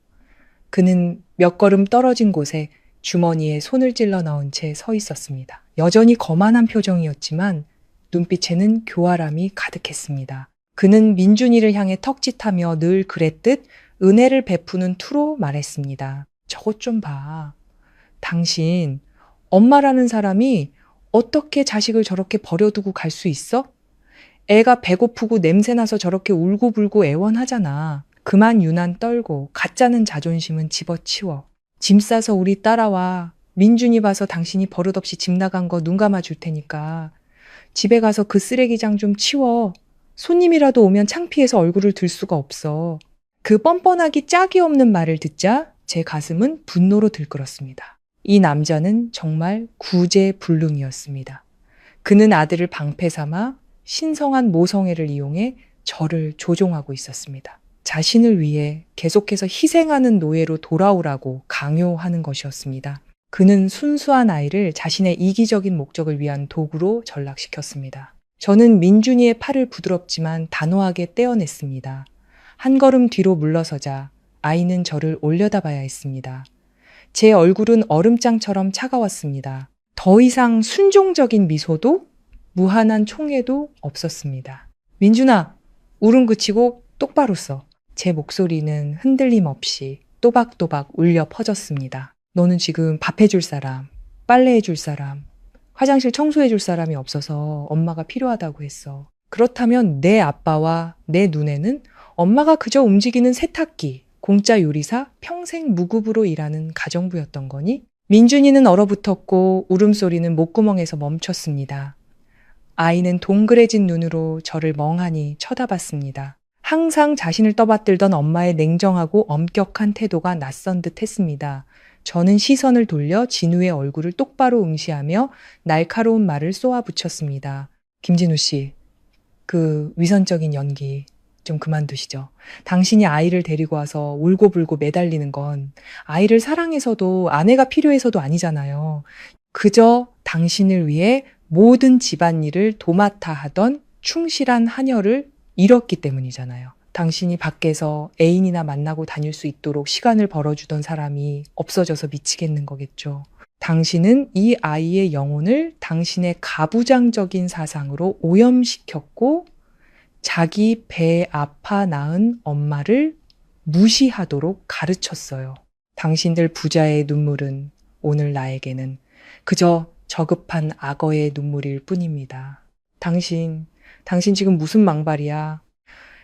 그는 몇 걸음 떨어진 곳에 주머니에 손을 찔러 넣은 채 서 있었습니다. 여전히 거만한 표정이었지만 눈빛에는 교활함이 가득했습니다. 그는 민준이를 향해 턱짓하며 늘 그랬듯 은혜를 베푸는 투로 말했습니다. 저것 좀 봐. 당신, 엄마라는 사람이 어떻게 자식을 저렇게 버려두고 갈 수 있어? 애가 배고프고 냄새나서 저렇게 울고불고 애원하잖아. 그만 유난 떨고 가짜는 자존심은 집어치워. 짐 싸서 우리 따라와. 민준이 봐서 당신이 버릇없이 집 나간 거 눈 감아 줄 테니까. 집에 가서 그 쓰레기장 좀 치워. 손님이라도 오면 창피해서 얼굴을 들 수가 없어. 그 뻔뻔하기 짝이 없는 말을 듣자 제 가슴은 분노로 들끓었습니다. 이 남자는 정말 구제불능이었습니다. 그는 아들을 방패 삼아 신성한 모성애를 이용해 저를 조종하고 있었습니다. 자신을 위해 계속해서 희생하는 노예로 돌아오라고 강요하는 것이었습니다. 그는 순수한 아이를 자신의 이기적인 목적을 위한 도구로 전락시켰습니다. 저는 민준이의 팔을 부드럽지만 단호하게 떼어냈습니다. 한 걸음 뒤로 물러서자 아이는 저를 올려다봐야 했습니다. 제 얼굴은 얼음장처럼 차가웠습니다. 더 이상 순종적인 미소도 무한한 총애도 없었습니다. 민준아, 울음 그치고 똑바로 서. 제 목소리는 흔들림 없이 또박또박 울려 퍼졌습니다. 너는 지금 밥 해줄 사람, 빨래 해줄 사람, 화장실 청소해줄 사람이 없어서 엄마가 필요하다고 했어. 그렇다면 내 아빠와 내 눈에는 엄마가 그저 움직이는 세탁기, 공짜 요리사, 평생 무급으로 일하는 가정부였던 거니? 민준이는 얼어붙었고 울음소리는 목구멍에서 멈췄습니다. 아이는 동그래진 눈으로 저를 멍하니 쳐다봤습니다. 항상 자신을 떠받들던 엄마의 냉정하고 엄격한 태도가 낯선 듯 했습니다. 저는 시선을 돌려 진우의 얼굴을 똑바로 응시하며 날카로운 말을 쏘아붙였습니다. 김진우 씨, 그 위선적인 연기 좀 그만두시죠. 당신이 아이를 데리고 와서 울고불고 매달리는 건 아이를 사랑해서도 아내가 필요해서도 아니잖아요. 그저 당신을 위해 모든 집안일을 도맡아 하던 충실한 하녀를 잃었기 때문이잖아요. 당신이 밖에서 애인이나 만나고 다닐 수 있도록 시간을 벌어주던 사람이 없어져서 미치겠는 거겠죠. 당신은 이 아이의 영혼을 당신의 가부장적인 사상으로 오염시켰고 자기 배에 아파 낳은 엄마를 무시하도록 가르쳤어요. 당신들 부자의 눈물은 오늘 나에게는 그저 저급한 악어의 눈물일 뿐입니다. 당신 지금 무슨 망발이야?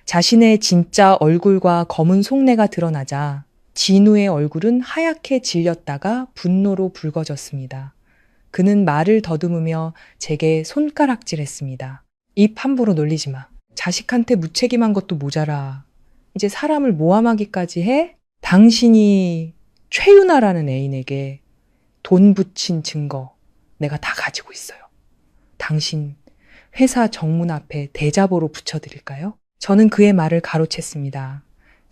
자신의 진짜 얼굴과 검은 속내가 드러나자 진우의 얼굴은 하얗게 질렸다가 분노로 붉어졌습니다. 그는 말을 더듬으며 제게 손가락질했습니다. 입 함부로 놀리지 마. 자식한테 무책임한 것도 모자라. 이제 사람을 모함하기까지 해? 당신이 최윤아라는 애인에게 돈 붙인 증거 내가 다 가지고 있어요. 당신 회사 정문 앞에 대자보로 붙여드릴까요? 저는 그의 말을 가로챘습니다.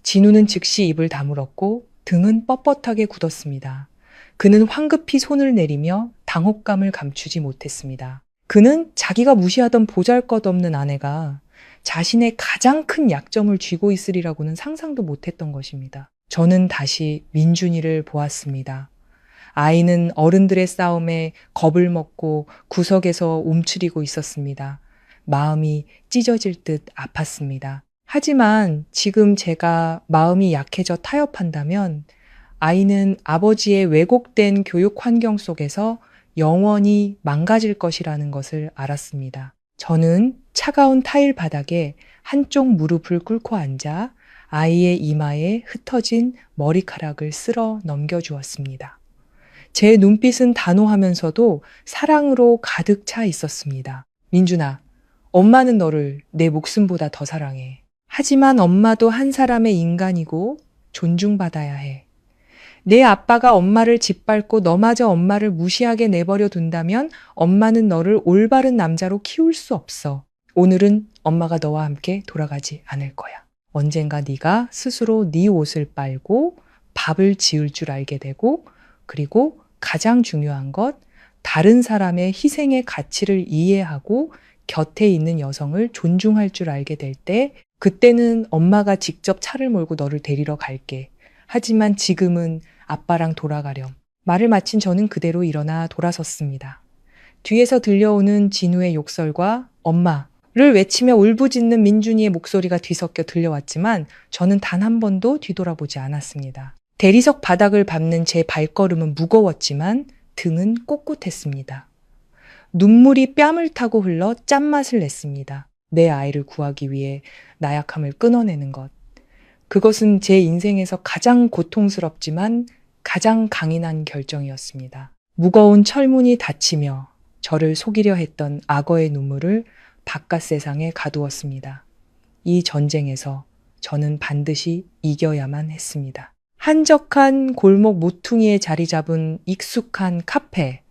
진우는 즉시 입을 다물었고 등은 뻣뻣하게 굳었습니다. 그는 황급히 손을 내리며 당혹감을 감추지 못했습니다. 그는 자기가 무시하던 보잘것없는 아내가 자신의 가장 큰 약점을 쥐고 있으리라고는 상상도 못했던 것입니다. 저는 다시 민준이를 보았습니다. 아이는 어른들의 싸움에 겁을 먹고 구석에서 움츠리고 있었습니다. 마음이 찢어질 듯 아팠습니다. 하지만 지금 제가 마음이 약해져 타협한다면 아이는 아버지의 왜곡된 교육 환경 속에서 영원히 망가질 것이라는 것을 알았습니다. 저는 차가운 타일 바닥에 한쪽 무릎을 꿇고 앉아 아이의 이마에 흩어진 머리카락을 쓸어 넘겨주었습니다. 제 눈빛은 단호하면서도 사랑으로 가득 차 있었습니다. 민준아, 엄마는 너를 내 목숨보다 더 사랑해. 하지만 엄마도 한 사람의 인간이고 존중받아야 해. 내 아빠가 엄마를 짓밟고 너마저 엄마를 무시하게 내버려 둔다면 엄마는 너를 올바른 남자로 키울 수 없어. 오늘은 엄마가 너와 함께 돌아가지 않을 거야. 언젠가 네가 스스로 네 옷을 빨고 밥을 지을 줄 알게 되고 그리고 가장 중요한 것, 다른 사람의 희생의 가치를 이해하고 곁에 있는 여성을 존중할 줄 알게 될 때 그때는 엄마가 직접 차를 몰고 너를 데리러 갈게. 하지만 지금은 아빠랑 돌아가렴. 말을 마친 저는 그대로 일어나 돌아섰습니다. 뒤에서 들려오는 진우의 욕설과 엄마를 외치며 울부짖는 민준이의 목소리가 뒤섞여 들려왔지만 저는 단 한 번도 뒤돌아보지 않았습니다. 대리석 바닥을 밟는 제 발걸음은 무거웠지만 등은 꼿꼿했습니다. 눈물이 뺨을 타고 흘러 짠맛을 냈습니다. 내 아이를 구하기 위해 나약함을 끊어내는 것. 그것은 제 인생에서 가장 고통스럽지만 가장 강인한 결정이었습니다. 무거운 철문이 닫히며 저를 속이려 했던 악어의 눈물을 바깥 세상에 가두었습니다. 이 전쟁에서 저는 반드시 이겨야만 했습니다. 한적한 골목 모퉁이에 자리 잡은 익숙한 카페.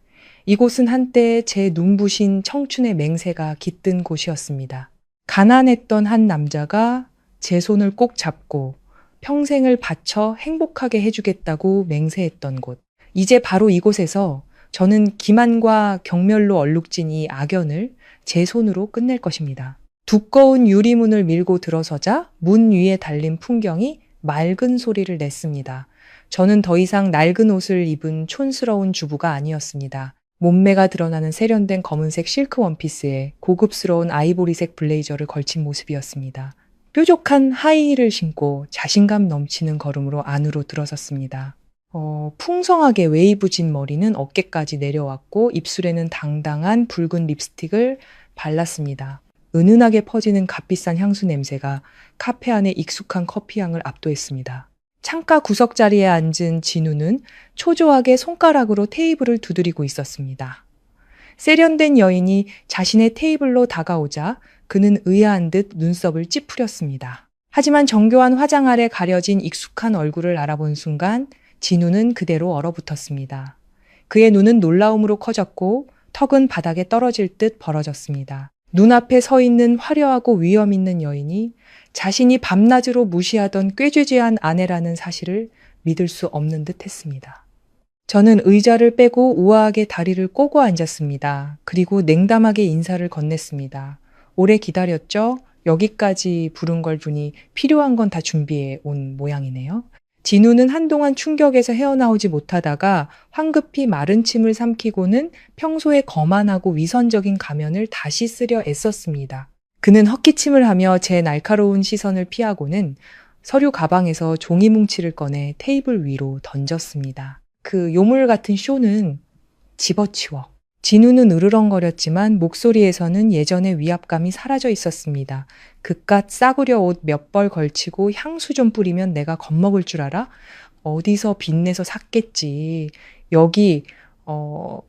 이곳은 한때 제 눈부신 청춘의 맹세가 깃든 곳이었습니다. 가난했던 한 남자가 제 손을 꼭 잡고 평생을 바쳐 행복하게 해주겠다고 맹세했던 곳. 이제 바로 이곳에서 저는 기만과 경멸로 얼룩진 이 악연을 제 손으로 끝낼 것입니다. 두꺼운 유리문을 밀고 들어서자 문 위에 달린 풍경이 맑은 소리를 냈습니다. 저는 더 이상 낡은 옷을 입은 촌스러운 주부가 아니었습니다. 몸매가 드러나는 세련된 검은색 실크 원피스에 고급스러운 아이보리색 블레이저를 걸친 모습이었습니다. 뾰족한 하이힐을 신고 자신감 넘치는 걸음으로 안으로 들어섰습니다. 풍성하게 웨이브진 머리는 어깨까지 내려왔고 입술에는 당당한 붉은 립스틱을 발랐습니다. 은은하게 퍼지는 값비싼 향수 냄새가 카페 안의 익숙한 커피향을 압도했습니다. 창가 구석 자리에 앉은 진우는 초조하게 손가락으로 테이블을 두드리고 있었습니다. 세련된 여인이 자신의 테이블로 다가오자 그는 의아한 듯 눈썹을 찌푸렸습니다. 하지만 정교한 화장 아래 가려진 익숙한 얼굴을 알아본 순간 진우는 그대로 얼어붙었습니다. 그의 눈은 놀라움으로 커졌고 턱은 바닥에 떨어질 듯 벌어졌습니다. 눈앞에 서 있는 화려하고 위험 있는 여인이 자신이 밤낮으로 무시하던 꾀죄죄한 아내라는 사실을 믿을 수 없는 듯 했습니다. 저는 의자를 빼고 우아하게 다리를 꼬고 앉았습니다. 그리고 냉담하게 인사를 건넸습니다. 오래 기다렸죠? 여기까지 부른 걸 보니 필요한 건 다 준비해 온 모양이네요. 진우는 한동안 충격에서 헤어나오지 못하다가 황급히 마른 침을 삼키고는 평소에 거만하고 위선적인 가면을 다시 쓰려 애썼습니다. 그는 헛기침을 하며 제 날카로운 시선을 피하고는 서류 가방에서 종이 뭉치를 꺼내 테이블 위로 던졌습니다. 그 요물 같은 쇼는 집어치워. 진우는 으르렁거렸지만 목소리에서는 예전의 위압감이 사라져 있었습니다. 그깟 싸구려 옷 몇 벌 걸치고 향수 좀 뿌리면 내가 겁먹을 줄 알아? 어디서 빚내서 샀겠지. 여기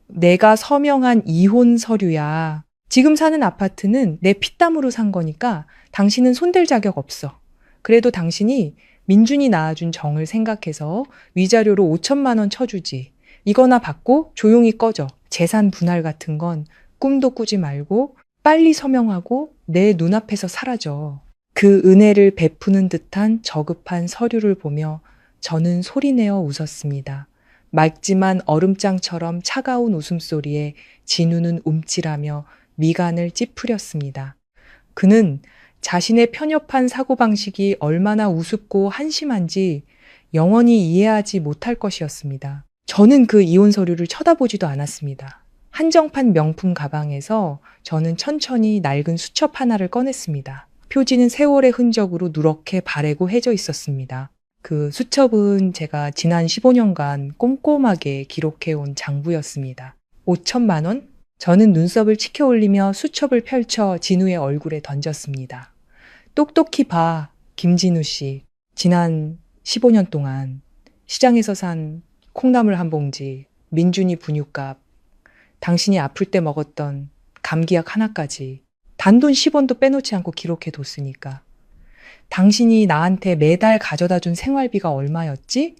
내가 서명한 이혼 서류야. 지금 사는 아파트는 내 피땀으로 산 거니까 당신은 손댈 자격 없어. 그래도 당신이 민준이 낳아준 정을 생각해서 위자료로 5천만 원 쳐주지. 이거나 받고 조용히 꺼져. 재산 분할 같은 건 꿈도 꾸지 말고 빨리 서명하고 내 눈앞에서 사라져. 그 은혜를 베푸는 듯한 저급한 서류를 보며 저는 소리내어 웃었습니다. 맑지만 얼음장처럼 차가운 웃음소리에 진우는 움찔하며 미간을 찌푸렸습니다. 그는 자신의 편협한 사고방식이 얼마나 우습고 한심한지 영원히 이해하지 못할 것이었습니다. 저는 그 이혼 서류를 쳐다보지도 않았습니다. 한정판 명품 가방에서 저는 천천히 낡은 수첩 하나를 꺼냈습니다. 표지는 세월의 흔적으로 누렇게 바래고 해져 있었습니다. 그 수첩은 제가 지난 15년간 꼼꼼하게 기록해온 장부였습니다. 5천만 원? 저는 눈썹을 치켜 올리며 수첩을 펼쳐 진우의 얼굴에 던졌습니다. 똑똑히 봐, 김진우 씨. 지난 15년 동안 시장에서 산 콩나물 한 봉지, 민준이 분유값, 당신이 아플 때 먹었던 감기약 하나까지 단돈 10원도 빼놓지 않고 기록해뒀으니까. 당신이 나한테 매달 가져다 준 생활비가 얼마였지?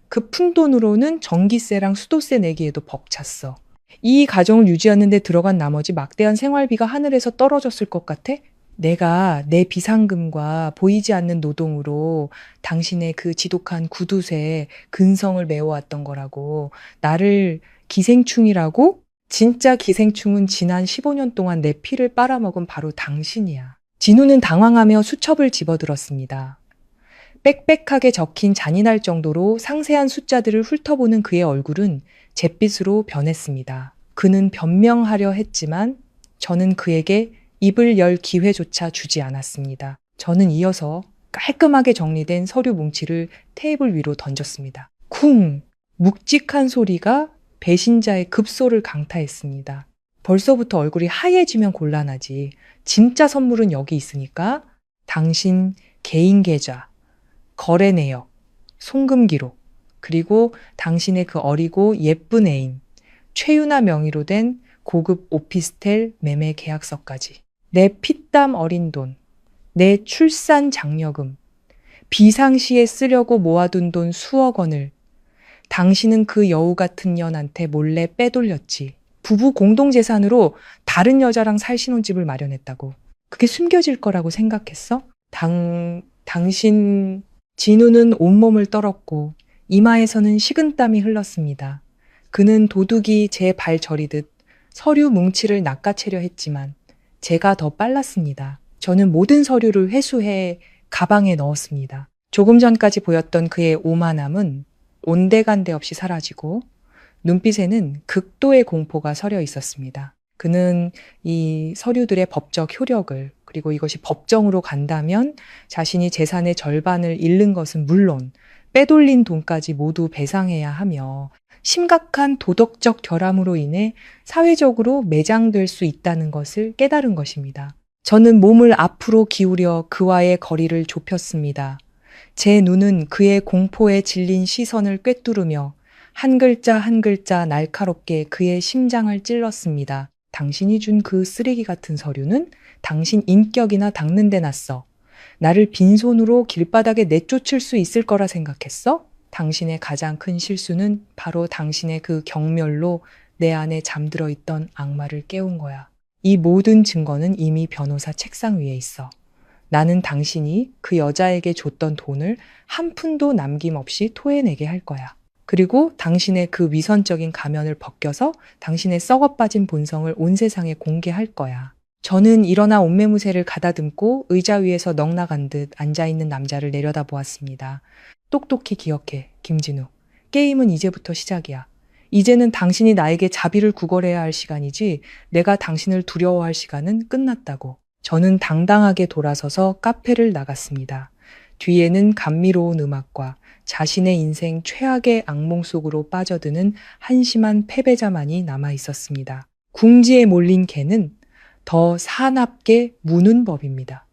그 푼돈으로는 전기세랑 수도세 내기에도 벅찼어. 이 가정을 유지하는 데 들어간 나머지 막대한 생활비가 하늘에서 떨어졌을 것 같아? 내가 내 비상금과 보이지 않는 노동으로 당신의 그 지독한 구두쇠에 근성을 메워왔던 거라고. 나를 기생충이라고? 진짜 기생충은 지난 15년 동안 내 피를 빨아먹은 바로 당신이야. 진우는 당황하며 수첩을 집어들었습니다. 빽빽하게 적힌 잔인할 정도로 상세한 숫자들을 훑어보는 그의 얼굴은 잿빛으로 변했습니다. 그는 변명하려 했지만 저는 그에게 입을 열 기회조차 주지 않았습니다. 저는 이어서 깔끔하게 정리된 서류 뭉치를 테이블 위로 던졌습니다. 쿵! 묵직한 소리가 배신자의 급소를 강타했습니다. 벌써부터 얼굴이 하얘지면 곤란하지. 진짜 선물은 여기 있으니까 당신 개인 계좌, 거래 내역, 송금 기록, 그리고 당신의 그 어리고 예쁜 애인, 최유나 명의로 된 고급 오피스텔 매매 계약서까지. 내 피땀 어린 돈, 내 출산 장려금, 비상시에 쓰려고 모아둔 돈 수억 원을 당신은 그 여우 같은 년한테 몰래 빼돌렸지. 부부 공동재산으로 다른 여자랑 살 신혼집을 마련했다고. 그게 숨겨질 거라고 생각했어? 당신... 진우는 온몸을 떨었고 이마에서는 식은땀이 흘렀습니다. 그는 도둑이 제 발 저리듯 서류 뭉치를 낚아채려 했지만 제가 더 빨랐습니다. 저는 모든 서류를 회수해 가방에 넣었습니다. 조금 전까지 보였던 그의 오만함은 온데간데 없이 사라지고 눈빛에는 극도의 공포가 서려 있었습니다. 그는 이 서류들의 법적 효력을, 그리고 이것이 법정으로 간다면 자신이 재산의 절반을 잃는 것은 물론 빼돌린 돈까지 모두 배상해야 하며 심각한 도덕적 결함으로 인해 사회적으로 매장될 수 있다는 것을 깨달은 것입니다. 저는 몸을 앞으로 기울여 그와의 거리를 좁혔습니다. 제 눈은 그의 공포에 질린 시선을 꿰뚫으며 한 글자 한 글자 날카롭게 그의 심장을 찔렀습니다. 당신이 준 그 쓰레기 같은 서류는 당신 인격이나 닦는 데 놨어. 나를 빈손으로 길바닥에 내쫓을 수 있을 거라 생각했어? 당신의 가장 큰 실수는 바로 당신의 그 경멸로 내 안에 잠들어 있던 악마를 깨운 거야. 이 모든 증거는 이미 변호사 책상 위에 있어. 나는 당신이 그 여자에게 줬던 돈을 한 푼도 남김없이 토해내게 할 거야. 그리고 당신의 그 위선적인 가면을 벗겨서 당신의 썩어빠진 본성을 온 세상에 공개할 거야. 저는 일어나 옷매무새를 가다듬고 의자 위에서 넋나간 듯 앉아있는 남자를 내려다보았습니다. 똑똑히 기억해, 김진우. 게임은 이제부터 시작이야. 이제는 당신이 나에게 자비를 구걸해야 할 시간이지 내가 당신을 두려워할 시간은 끝났다고. 저는 당당하게 돌아서서 카페를 나갔습니다. 뒤에는 감미로운 음악과 자신의 인생 최악의 악몽 속으로 빠져드는 한심한 패배자만이 남아 있었습니다. 궁지에 몰린 개는 더 사납게 무는 법입니다.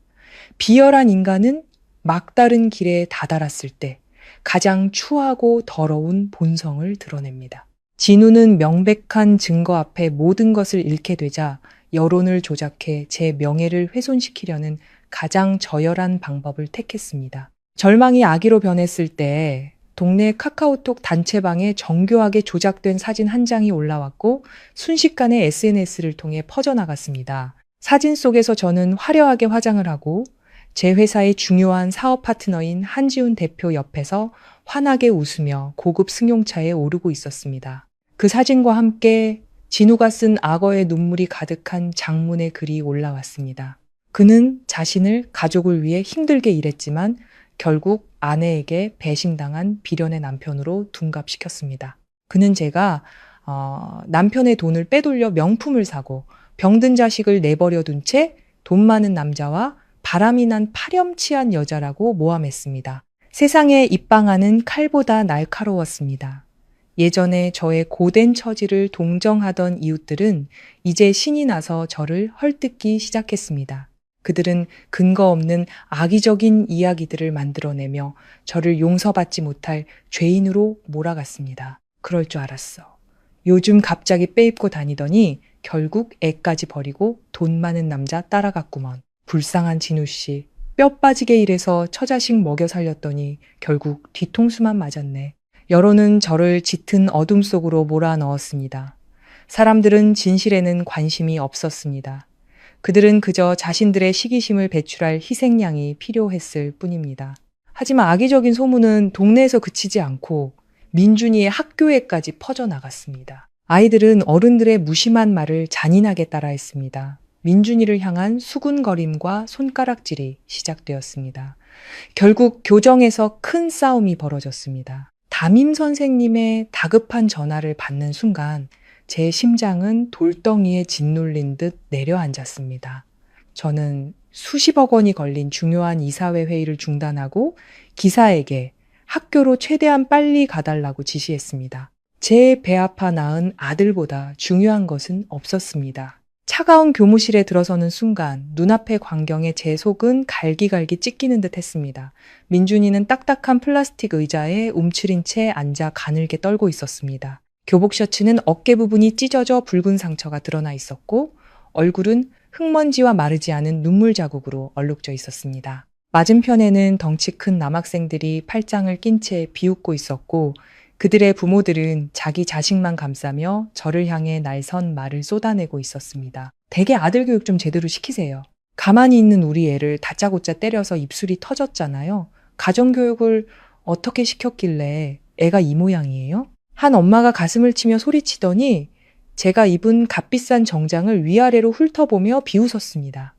비열한 인간은 막다른 길에 다다랐을 때 가장 추하고 더러운 본성을 드러냅니다. 진우는 명백한 증거 앞에 모든 것을 잃게 되자 여론을 조작해 제 명예를 훼손시키려는 가장 저열한 방법을 택했습니다. 절망이 악의로 변했을 때 동네 카카오톡 단체방에 정교하게 조작된 사진 한 장이 올라왔고 순식간에 SNS를 통해 퍼져나갔습니다. 사진 속에서 저는 화려하게 화장을 하고 제 회사의 중요한 사업 파트너인 한지훈 대표 옆에서 환하게 웃으며 고급 승용차에 오르고 있었습니다. 그 사진과 함께 진우가 쓴 악어의 눈물이 가득한 장문의 글이 올라왔습니다. 그는 자신을 가족을 위해 힘들게 일했지만 결국 아내에게 배신당한 비련의 남편으로 둔갑시켰습니다. 그는 제가 남편의 돈을 빼돌려 명품을 사고 병든 자식을 내버려 둔 채 돈 많은 남자와 바람이 난 파렴치한 여자라고 모함했습니다. 세상에 입방아는 칼보다 날카로웠습니다. 예전에 저의 고된 처지를 동정하던 이웃들은 이제 신이 나서 저를 헐뜯기 시작했습니다. 그들은 근거 없는 악의적인 이야기들을 만들어내며 저를 용서받지 못할 죄인으로 몰아갔습니다. 그럴 줄 알았어. 요즘 갑자기 빼입고 다니더니 결국 애까지 버리고 돈 많은 남자 따라갔구먼. 불쌍한 진우 씨. 뼈 빠지게 일해서 처자식 먹여 살렸더니 결국 뒤통수만 맞았네. 여론은 저를 짙은 어둠 속으로 몰아넣었습니다. 사람들은 진실에는 관심이 없었습니다. 그들은 그저 자신들의 시기심을 배출할 희생양이 필요했을 뿐입니다. 하지만 악의적인 소문은 동네에서 그치지 않고 민준이의 학교에까지 퍼져나갔습니다. 아이들은 어른들의 무심한 말을 잔인하게 따라했습니다. 민준이를 향한 수군거림과 손가락질이 시작되었습니다. 결국 교정에서 큰 싸움이 벌어졌습니다. 담임 선생님의 다급한 전화를 받는 순간 제 심장은 돌덩이에 짓눌린 듯 내려앉았습니다. 저는 수십억 원이 걸린 중요한 이사회 회의를 중단하고 기사에게 학교로 최대한 빨리 가달라고 지시했습니다. 제 배 아파 낳은 아들보다 중요한 것은 없었습니다. 차가운 교무실에 들어서는 순간 눈앞의 광경에 제 속은 갈기갈기 찢기는 듯 했습니다. 민준이는 딱딱한 플라스틱 의자에 움츠린 채 앉아 가늘게 떨고 있었습니다. 교복 셔츠는 어깨 부분이 찢어져 붉은 상처가 드러나 있었고 얼굴은 흙먼지와 마르지 않은 눈물 자국으로 얼룩져 있었습니다. 맞은편에는 덩치 큰 남학생들이 팔짱을 낀 채 비웃고 있었고 그들의 부모들은 자기 자식만 감싸며 저를 향해 날선 말을 쏟아내고 있었습니다. 대개 아들 교육 좀 제대로 시키세요. 가만히 있는 우리 애를 다짜고짜 때려서 입술이 터졌잖아요. 가정교육을 어떻게 시켰길래 애가 이 모양이에요? 한 엄마가 가슴을 치며 소리치더니 제가 입은 값비싼 정장을 위아래로 훑어보며 비웃었습니다.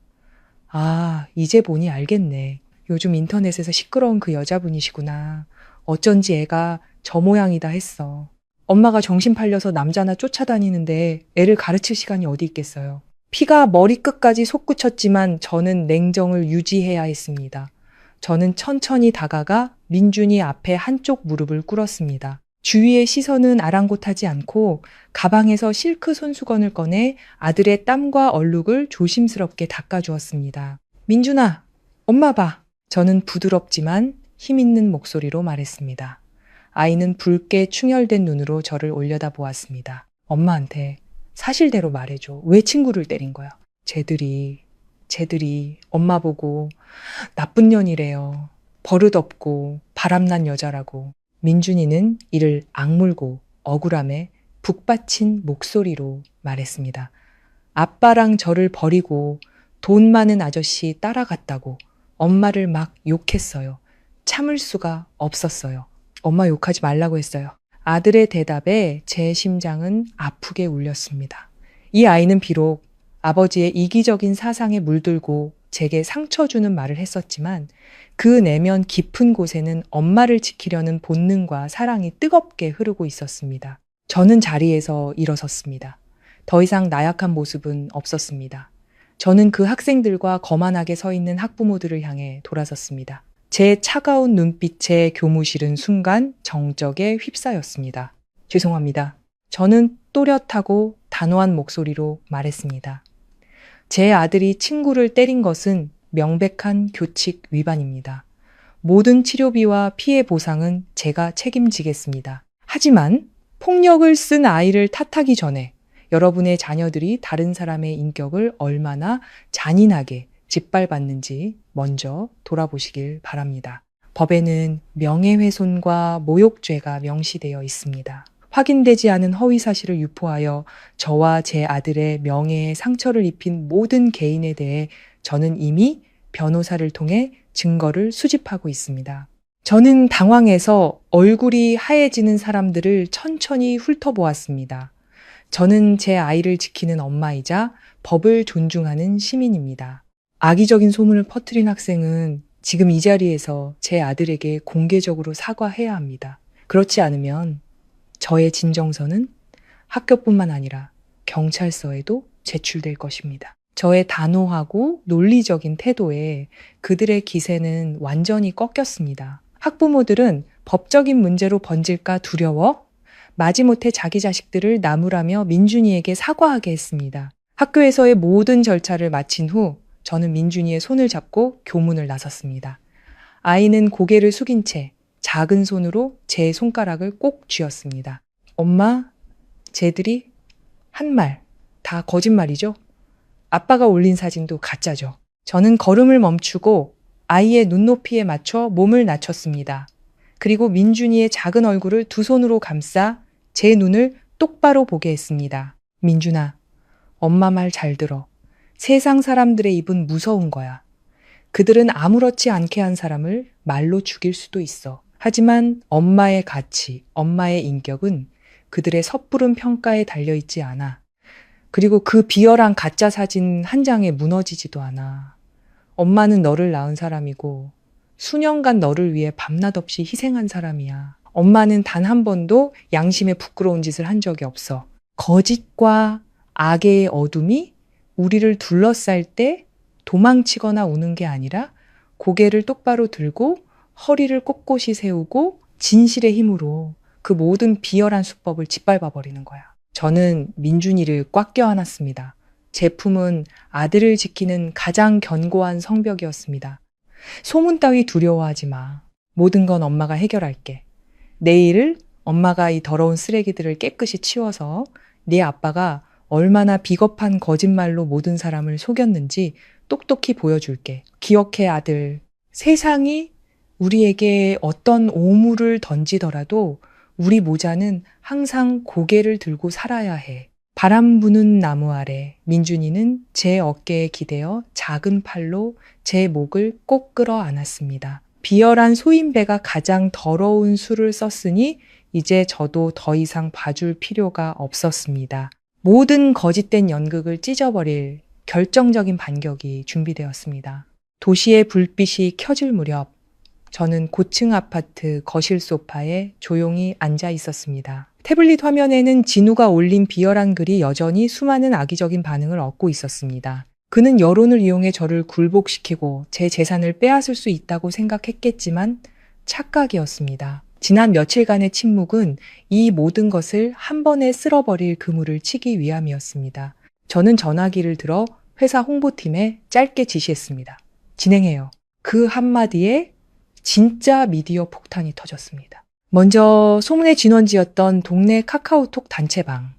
아, 이제 보니 알겠네. 요즘 인터넷에서 시끄러운 그 여자분이시구나. 어쩐지 애가 저 모양이다 했어. 엄마가 정신 팔려서 남자나 쫓아다니는데 애를 가르칠 시간이 어디 있겠어요. 피가 머리끝까지 솟구쳤지만 저는 냉정을 유지해야 했습니다. 저는 천천히 다가가 민준이 앞에 한쪽 무릎을 꿇었습니다. 주위의 시선은 아랑곳하지 않고 가방에서 실크 손수건을 꺼내 아들의 땀과 얼룩을 조심스럽게 닦아주었습니다. 민준아, 엄마 봐. 저는 부드럽지만 힘있는 목소리로 말했습니다. 아이는 붉게 충혈된 눈으로 저를 올려다보았습니다. 엄마한테 사실대로 말해줘. 왜 친구를 때린 거야? 쟤들이 엄마 보고 나쁜 년이래요. 버릇없고 바람난 여자라고. 민준이는 이를 악물고 억울함에 북받친 목소리로 말했습니다. 아빠랑 저를 버리고 돈 많은 아저씨 따라갔다고 엄마를 막 욕했어요. 참을 수가 없었어요. 엄마 욕하지 말라고 했어요. 아들의 대답에 제 심장은 아프게 울렸습니다. 이 아이는 비록 아버지의 이기적인 사상에 물들고 제게 상처 주는 말을 했었지만 그 내면 깊은 곳에는 엄마를 지키려는 본능과 사랑이 뜨겁게 흐르고 있었습니다. 저는 자리에서 일어섰습니다. 더 이상 나약한 모습은 없었습니다. 저는 그 학생들과 거만하게 서 있는 학부모들을 향해 돌아섰습니다. 제 차가운 눈빛에 교무실은 순간 정적에 휩싸였습니다. 죄송합니다. 저는 또렷하고 단호한 목소리로 말했습니다. 제 아들이 친구를 때린 것은 명백한 교칙 위반입니다. 모든 치료비와 피해 보상은 제가 책임지겠습니다. 하지만 폭력을 쓴 아이를 탓하기 전에 여러분의 자녀들이 다른 사람의 인격을 얼마나 잔인하게 짓밟았는지 먼저 돌아보시길 바랍니다. 법에는 명예훼손과 모욕죄가 명시되어 있습니다. 확인되지 않은 허위 사실을 유포하여 저와 제 아들의 명예에 상처를 입힌 모든 개인에 대해 저는 이미 변호사를 통해 증거를 수집하고 있습니다. 저는 당황해서 얼굴이 하얘지는 사람들을 천천히 훑어보았습니다. 저는 제 아이를 지키는 엄마이자 법을 존중하는 시민입니다. 악의적인 소문을 퍼뜨린 학생은 지금 이 자리에서 제 아들에게 공개적으로 사과해야 합니다. 그렇지 않으면 저의 진정서는 학교뿐만 아니라 경찰서에도 제출될 것입니다. 저의 단호하고 논리적인 태도에 그들의 기세는 완전히 꺾였습니다. 학부모들은 법적인 문제로 번질까 두려워 마지못해 자기 자식들을 나무라며 민준이에게 사과하게 했습니다. 학교에서의 모든 절차를 마친 후 저는 민준이의 손을 잡고 교문을 나섰습니다. 아이는 고개를 숙인 채 작은 손으로 제 손가락을 꼭 쥐었습니다. 엄마, 쟤들이 한 말 다 거짓말이죠? 아빠가 올린 사진도 가짜죠. 저는 걸음을 멈추고 아이의 눈높이에 맞춰 몸을 낮췄습니다. 그리고 민준이의 작은 얼굴을 두 손으로 감싸 제 눈을 똑바로 보게 했습니다. 민준아, 엄마 말 잘 들어. 세상 사람들의 입은 무서운 거야. 그들은 아무렇지 않게 한 사람을 말로 죽일 수도 있어. 하지만 엄마의 가치, 엄마의 인격은 그들의 섣부른 평가에 달려있지 않아. 그리고 그 비열한 가짜 사진 한 장에 무너지지도 않아. 엄마는 너를 낳은 사람이고 수년간 너를 위해 밤낮 없이 희생한 사람이야. 엄마는 단 한 번도 양심에 부끄러운 짓을 한 적이 없어. 거짓과 악의 어둠이 우리를 둘러쌀 때 도망치거나 우는 게 아니라 고개를 똑바로 들고 허리를 꼿꼿이 세우고 진실의 힘으로 그 모든 비열한 수법을 짓밟아 버리는 거야. 저는 민준이를 꽉 껴안았습니다. 제 품은 아들을 지키는 가장 견고한 성벽이었습니다. 소문 따위 두려워하지 마. 모든 건 엄마가 해결할게. 내일을 엄마가 이 더러운 쓰레기들을 깨끗이 치워서 네 아빠가 얼마나 비겁한 거짓말로 모든 사람을 속였는지 똑똑히 보여줄게. 기억해, 아들. 세상이 우리에게 어떤 오물을 던지더라도 우리 모자는 항상 고개를 들고 살아야 해. 바람 부는 나무 아래 민준이는 제 어깨에 기대어 작은 팔로 제 목을 꼭 끌어 안았습니다. 비열한 소인배가 가장 더러운 수를 썼으니 이제 저도 더 이상 봐줄 필요가 없었습니다. 모든 거짓된 연극을 찢어버릴 결정적인 반격이 준비되었습니다. 도시의 불빛이 켜질 무렵 저는 고층 아파트 거실 소파에 조용히 앉아 있었습니다. 태블릿 화면에는 진우가 올린 비열한 글이 여전히 수많은 악의적인 반응을 얻고 있었습니다. 그는 여론을 이용해 저를 굴복시키고 제 재산을 빼앗을 수 있다고 생각했겠지만 착각이었습니다. 지난 며칠간의 침묵은 이 모든 것을 한 번에 쓸어버릴 그물을 치기 위함이었습니다. 저는 전화기를 들어 회사 홍보팀에 짧게 지시했습니다. 진행해요. 그 한마디에 진짜 미디어 폭탄이 터졌습니다. 먼저 소문의 진원지였던 동네 카카오톡 단체방.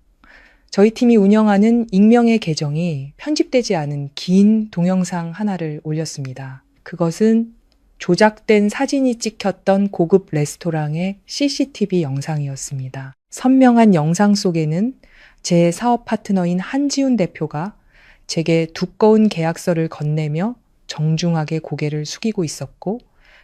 저희 팀이 운영하는 익명의 계정이 편집되지 않은 긴 동영상 하나를 올렸습니다. 그것은 조작된 사진이 찍혔던 고급 레스토랑의 CCTV 영상이었습니다. 선명한 영상 속에는 제 사업 파트너인 한지훈 대표가 제게 두꺼운 계약서를 건네며 정중하게 고개를 숙이고 있었고,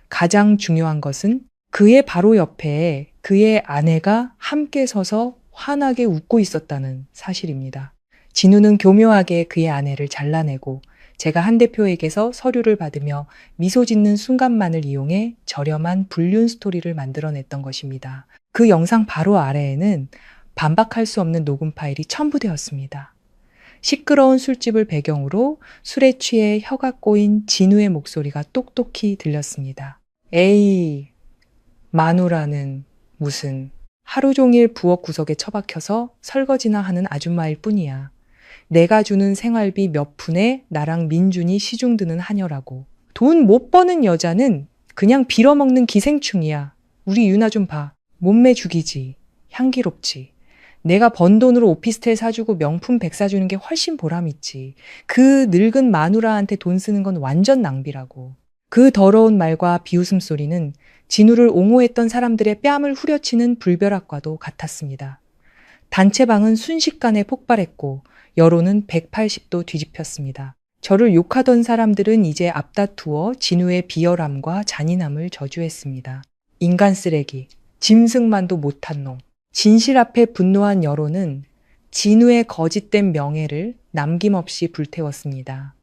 가장 중요한 것은 그의 바로 옆에 그의 아내가 함께 서서 환하게 웃고 있었다는 사실입니다. 진우는 교묘하게 그의 아내를 잘라내고 제가 한 대표에게서 서류를 받으며 미소 짓는 순간만을 이용해 저렴한 불륜 스토리를 만들어냈던 것입니다. 그 영상 바로 아래에는 반박할 수 없는 녹음 파일이 첨부되었습니다. 시끄러운 술집을 배경으로 술에 취해 혀가 꼬인 진우의 목소리가 똑똑히 들렸습니다. 에이, 마누라는 무슨 하루 종일 부엌 구석에 처박혀서 설거지나 하는 아줌마일 뿐이야. 내가 주는 생활비 몇 푼에 나랑 민준이 시중드는 하녀라고. 돈 못 버는 여자는 그냥 빌어먹는 기생충이야. 우리 유나 좀 봐. 몸매 죽이지. 향기롭지. 내가 번 돈으로 오피스텔 사주고 명품 백 사주는 게 훨씬 보람있지. 그 늙은 마누라한테 돈 쓰는 건 완전 낭비라고. 그 더러운 말과 비웃음 소리는 진우를 옹호했던 사람들의 뺨을 후려치는 불벼락과도 같았습니다. 단체방은 순식간에 폭발했고 여론은 180도 뒤집혔습니다. 저를 욕하던 사람들은 이제 앞다투어 진우의 비열함과 잔인함을 저주했습니다. 인간 쓰레기, 짐승만도 못한 놈. 진실 앞에 분노한 여론은 진우의 거짓된 명예를 남김없이 불태웠습니다.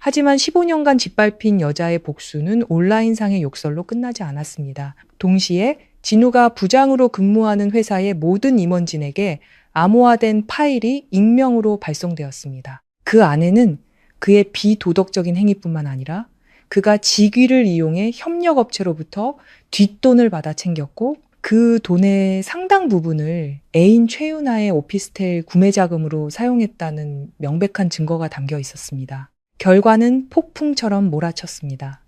하지만 15년간 짓밟힌 여자의 복수는 온라인상의 욕설로 끝나지 않았습니다. 동시에 진우가 부장으로 근무하는 회사의 모든 임원진에게 암호화된 파일이 익명으로 발송되었습니다. 그 안에는 그의 비도덕적인 행위뿐만 아니라 그가 직위를 이용해 협력업체로부터 뒷돈을 받아 챙겼고 그 돈의 상당 부분을 애인 최윤아의 오피스텔 구매 자금으로 사용했다는 명백한 증거가 담겨 있었습니다. 결과는 폭풍처럼 몰아쳤습니다.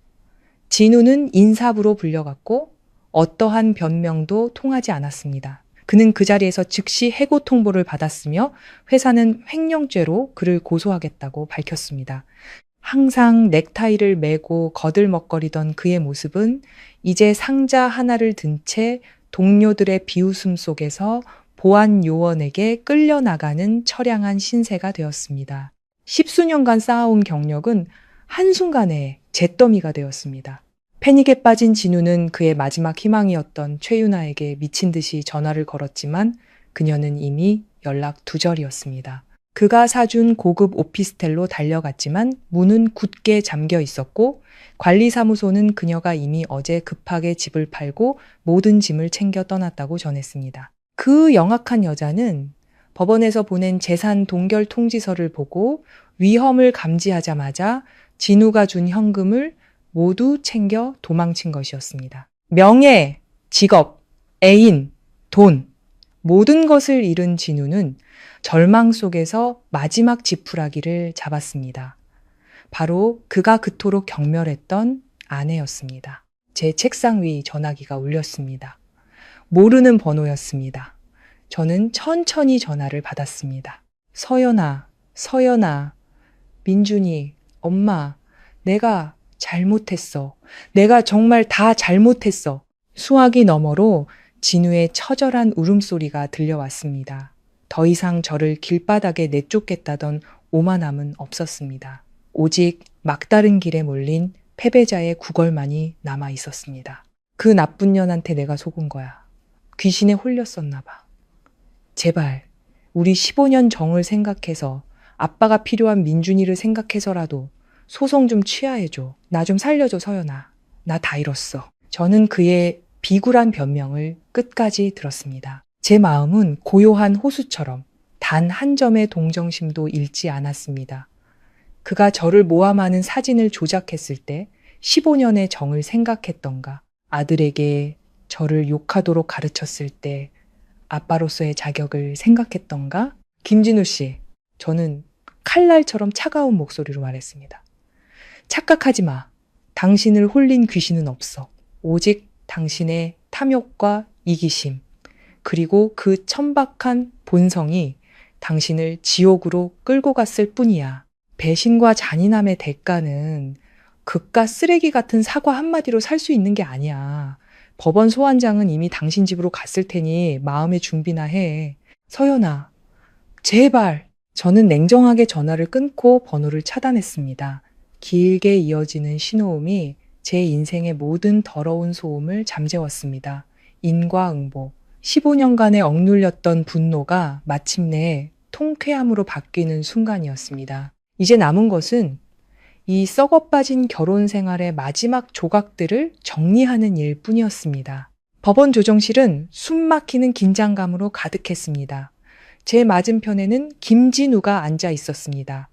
진우는 인사부로 불려갔고 어떠한 변명도 통하지 않았습니다. 그는 그 자리에서 즉시 해고 통보를 받았으며 회사는 횡령죄로 그를 고소하겠다고 밝혔습니다. 항상 넥타이를 매고 거들먹거리던 그의 모습은 이제 상자 하나를 든 채 동료들의 비웃음 속에서 보안 요원에게 끌려나가는 처량한 신세가 되었습니다. 10수년간 쌓아온 경력은 한순간에 잿더미가 되었습니다. 패닉에 빠진 진우는 그의 마지막 희망이었던 최윤아에게 미친 듯이 전화를 걸었지만 그녀는 이미 연락 두절이었습니다. 그가 사준 고급 오피스텔로 달려갔지만 문은 굳게 잠겨 있었고 관리사무소는 그녀가 이미 어제 급하게 집을 팔고 모든 짐을 챙겨 떠났다고 전했습니다. 그 영악한 여자는 법원에서 보낸 재산 동결 통지서를 보고 위험을 감지하자마자 진우가 준 현금을 모두 챙겨 도망친 것이었습니다. 명예, 직업, 애인, 돈, 모든 것을 잃은 진우는 절망 속에서 마지막 지푸라기를 잡았습니다. 바로 그가 그토록 경멸했던 아내였습니다. 제 책상 위 전화기가 울렸습니다. 모르는 번호였습니다. 저는 천천히 전화를 받았습니다. 서연아, 서연아, 민준이, 엄마, 내가 잘못했어. 내가 정말 다 잘못했어. 수화기 너머로 진우의 처절한 울음소리가 들려왔습니다. 더 이상 저를 길바닥에 내쫓겠다던 오만함은 없었습니다. 오직 막다른 길에 몰린 패배자의 구걸만이 남아 있었습니다. 그 나쁜 년한테 내가 속은 거야. 귀신에 홀렸었나 봐. 제발 우리 15년 정을 생각해서 아빠가 필요한 민준이를 생각해서라도 소송 좀 취하해줘. 나 좀 살려줘, 서연아. 나 다 잃었어. 저는 그의 비굴한 변명을 끝까지 들었습니다. 제 마음은 고요한 호수처럼 단 한 점의 동정심도 잃지 않았습니다. 그가 저를 모함하는 사진을 조작했을 때 15년의 정을 생각했던가, 아들에게 저를 욕하도록 가르쳤을 때 아빠로서의 자격을 생각했던가. 김진우 씨, 저는 칼날처럼 차가운 목소리로 말했습니다. 착각하지 마. 당신을 홀린 귀신은 없어. 오직 당신의 탐욕과 이기심, 그리고 그 천박한 본성이 당신을 지옥으로 끌고 갔을 뿐이야. 배신과 잔인함의 대가는 그깟 쓰레기 같은 사과 한마디로 살 수 있는 게 아니야. 법원 소환장은 이미 당신 집으로 갔을 테니 마음의 준비나 해. 서연아, 제발. 저는 냉정하게 전화를 끊고 번호를 차단했습니다. 길게 이어지는 신호음이 제 인생의 모든 더러운 소음을 잠재웠습니다. 인과응보, 15년간의 억눌렸던 분노가 마침내 통쾌함으로 바뀌는 순간이었습니다. 이제 남은 것은 이 썩어빠진 결혼 생활의 마지막 조각들을 정리하는 일뿐이었습니다. 법원 조정실은 숨막히는 긴장감으로 가득했습니다. 제 맞은편에는 김진우가 앉아 있었습니다.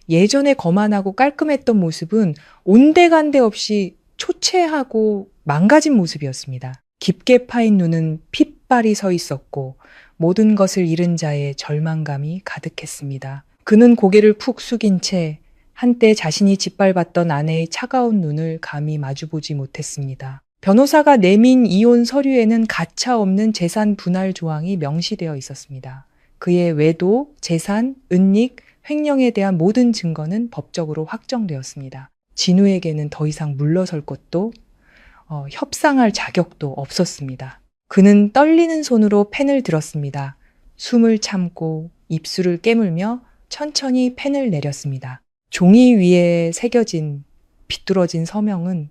예전에 거만하고 깔끔했던 모습은 온데간데 없이 초췌하고 망가진 모습이었습니다. 깊게 파인 눈은 핏발이 서 있었고 모든 것을 잃은 자의 절망감이 가득했습니다. 그는 고개를 푹 숙인 채 한때 자신이 짓밟았던 아내의 차가운 눈을 감히 마주보지 못했습니다. 변호사가 내민 이혼 서류에는 가차없는 재산 분할 조항이 명시되어 있었습니다. 그의 외도, 재산, 은닉, 횡령에 대한 모든 증거는 법적으로 확정되었습니다. 진우에게는 더 이상 물러설 것도 협상할 자격도 없었습니다. 그는 떨리는 손으로 펜을 들었습니다. 숨을 참고 입술을 깨물며 천천히 펜을 내렸습니다. 종이 위에 새겨진 비뚤어진 서명은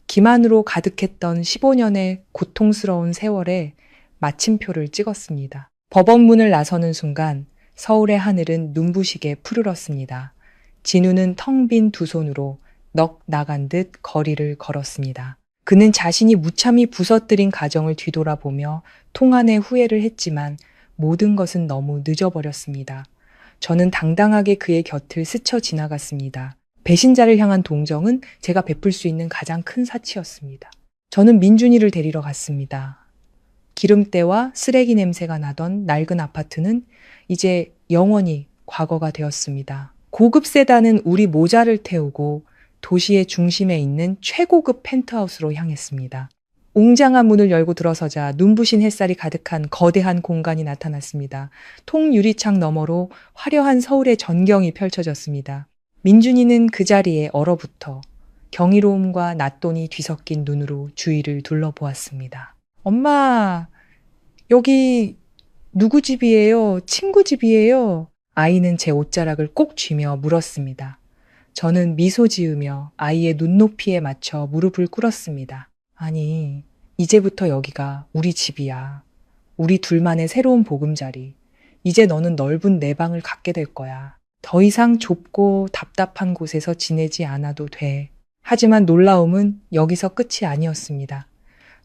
기만으로 가득했던 15년의 고통스러운 세월에 마침표를 찍었습니다. 법원 문을 나서는 순간 서울의 하늘은 눈부시게 푸르렀습니다. 진우는 텅 빈 두 손으로 넋 나간 듯 거리를 걸었습니다. 그는 자신이 무참히 부서뜨린 가정을 뒤돌아보며 통한의 후회를 했지만 모든 것은 너무 늦어버렸습니다. 저는 당당하게 그의 곁을 스쳐 지나갔습니다. 배신자를 향한 동정은 제가 베풀 수 있는 가장 큰 사치였습니다. 저는 민준이를 데리러 갔습니다. 기름때와 쓰레기 냄새가 나던 낡은 아파트는 이제 영원히 과거가 되었습니다. 고급 세단은 우리 모자를 태우고 도시의 중심에 있는 최고급 펜트하우스로 향했습니다. 웅장한 문을 열고 들어서자 눈부신 햇살이 가득한 거대한 공간이 나타났습니다. 통유리창 너머로 화려한 서울의 전경이 펼쳐졌습니다. 민준이는 그 자리에 얼어붙어 경이로움과 낯돈이 뒤섞인 눈으로 주위를 둘러보았습니다. 엄마, 여기 누구 집이에요? 친구 집이에요? 아이는 제 옷자락을 꼭 쥐며 물었습니다. 저는 미소 지으며 아이의 눈높이에 맞춰 무릎을 꿇었습니다. 아니, 이제부터 여기가 우리 집이야. 우리 둘만의 새로운 보금자리. 이제 너는 넓은 내 방을 갖게 될 거야. 더 이상 좁고 답답한 곳에서 지내지 않아도 돼. 하지만 놀라움은 여기서 끝이 아니었습니다.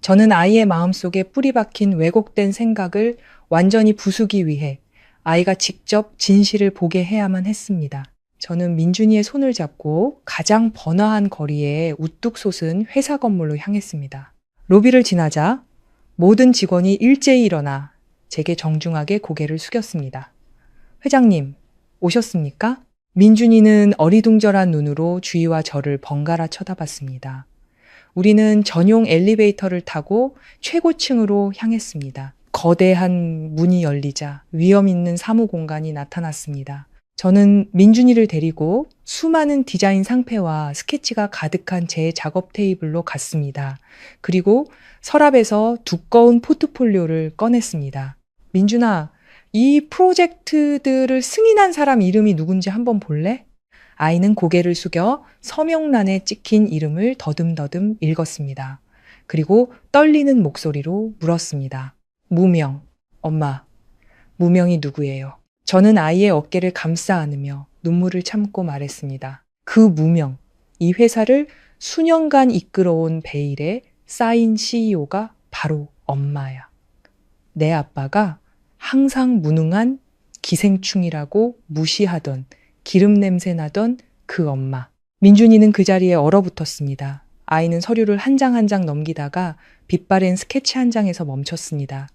저는 아이의 마음속에 뿌리 박힌 왜곡된 생각을 완전히 부수기 위해 아이가 직접 진실을 보게 해야만 했습니다. 저는 민준이의 손을 잡고 가장 번화한 거리에 우뚝 솟은 회사 건물로 향했습니다. 로비를 지나자 모든 직원이 일제히 일어나 제게 정중하게 고개를 숙였습니다. 회장님, 오셨습니까? 민준이는 어리둥절한 눈으로 주위와 저를 번갈아 쳐다봤습니다. 우리는 전용 엘리베이터를 타고 최고층으로 향했습니다. 거대한 문이 열리자 위험 있는 사무 공간이 나타났습니다. 저는 민준이를 데리고 수많은 디자인 상패와 스케치가 가득한 제 작업 테이블로 갔습니다. 그리고 서랍에서 두꺼운 포트폴리오를 꺼냈습니다. 민준아, 이 프로젝트들을 승인한 사람 이름이 누군지 한번 볼래? 아이는 고개를 숙여 서명란에 찍힌 이름을 더듬더듬 읽었습니다. 그리고 떨리는 목소리로 물었습니다. 무명, 엄마, 무명이 누구예요? 저는 아이의 어깨를 감싸 안으며 눈물을 참고 말했습니다. 그 무명, 이 회사를 수년간 이끌어온 베일의 사인 CEO가 바로 엄마야. 내 아빠가 항상 무능한 기생충이라고 무시하던 기름 냄새 나던 그 엄마. 민준이는 그 자리에 얼어붙었습니다. 아이는 서류를 한 장 한 장 넘기다가 빛바랜 스케치 한 장에서 멈췄습니다.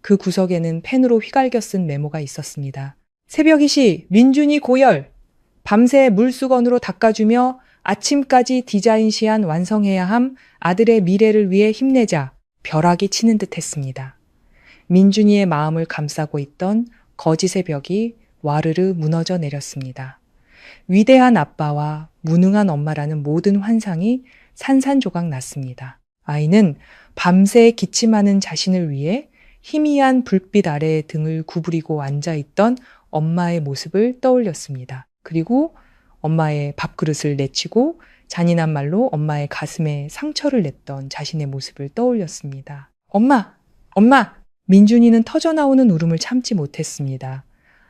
그 구석에는 펜으로 휘갈겨 쓴 메모가 있었습니다. 새벽이시 민준이 고열. 밤새 물수건으로 닦아주며 아침까지 디자인 시안 완성해야 함 아들의 미래를 위해 힘내자. 벼락이 치는 듯 했습니다. 민준이의 마음을 감싸고 있던 거짓의 벽이 와르르 무너져 내렸습니다. 위대한 아빠와 무능한 엄마라는 모든 환상이 산산조각 났습니다. 아이는 밤새 기침하는 자신을 위해 희미한 불빛 아래 등을 구부리고 앉아있던 엄마의 모습을 떠올렸습니다. 그리고 엄마의 밥그릇을 내치고 잔인한 말로 엄마의 가슴에 상처를 냈던 자신의 모습을 떠올렸습니다. 엄마! 엄마! 민준이는 터져나오는 울음을 참지 못했습니다.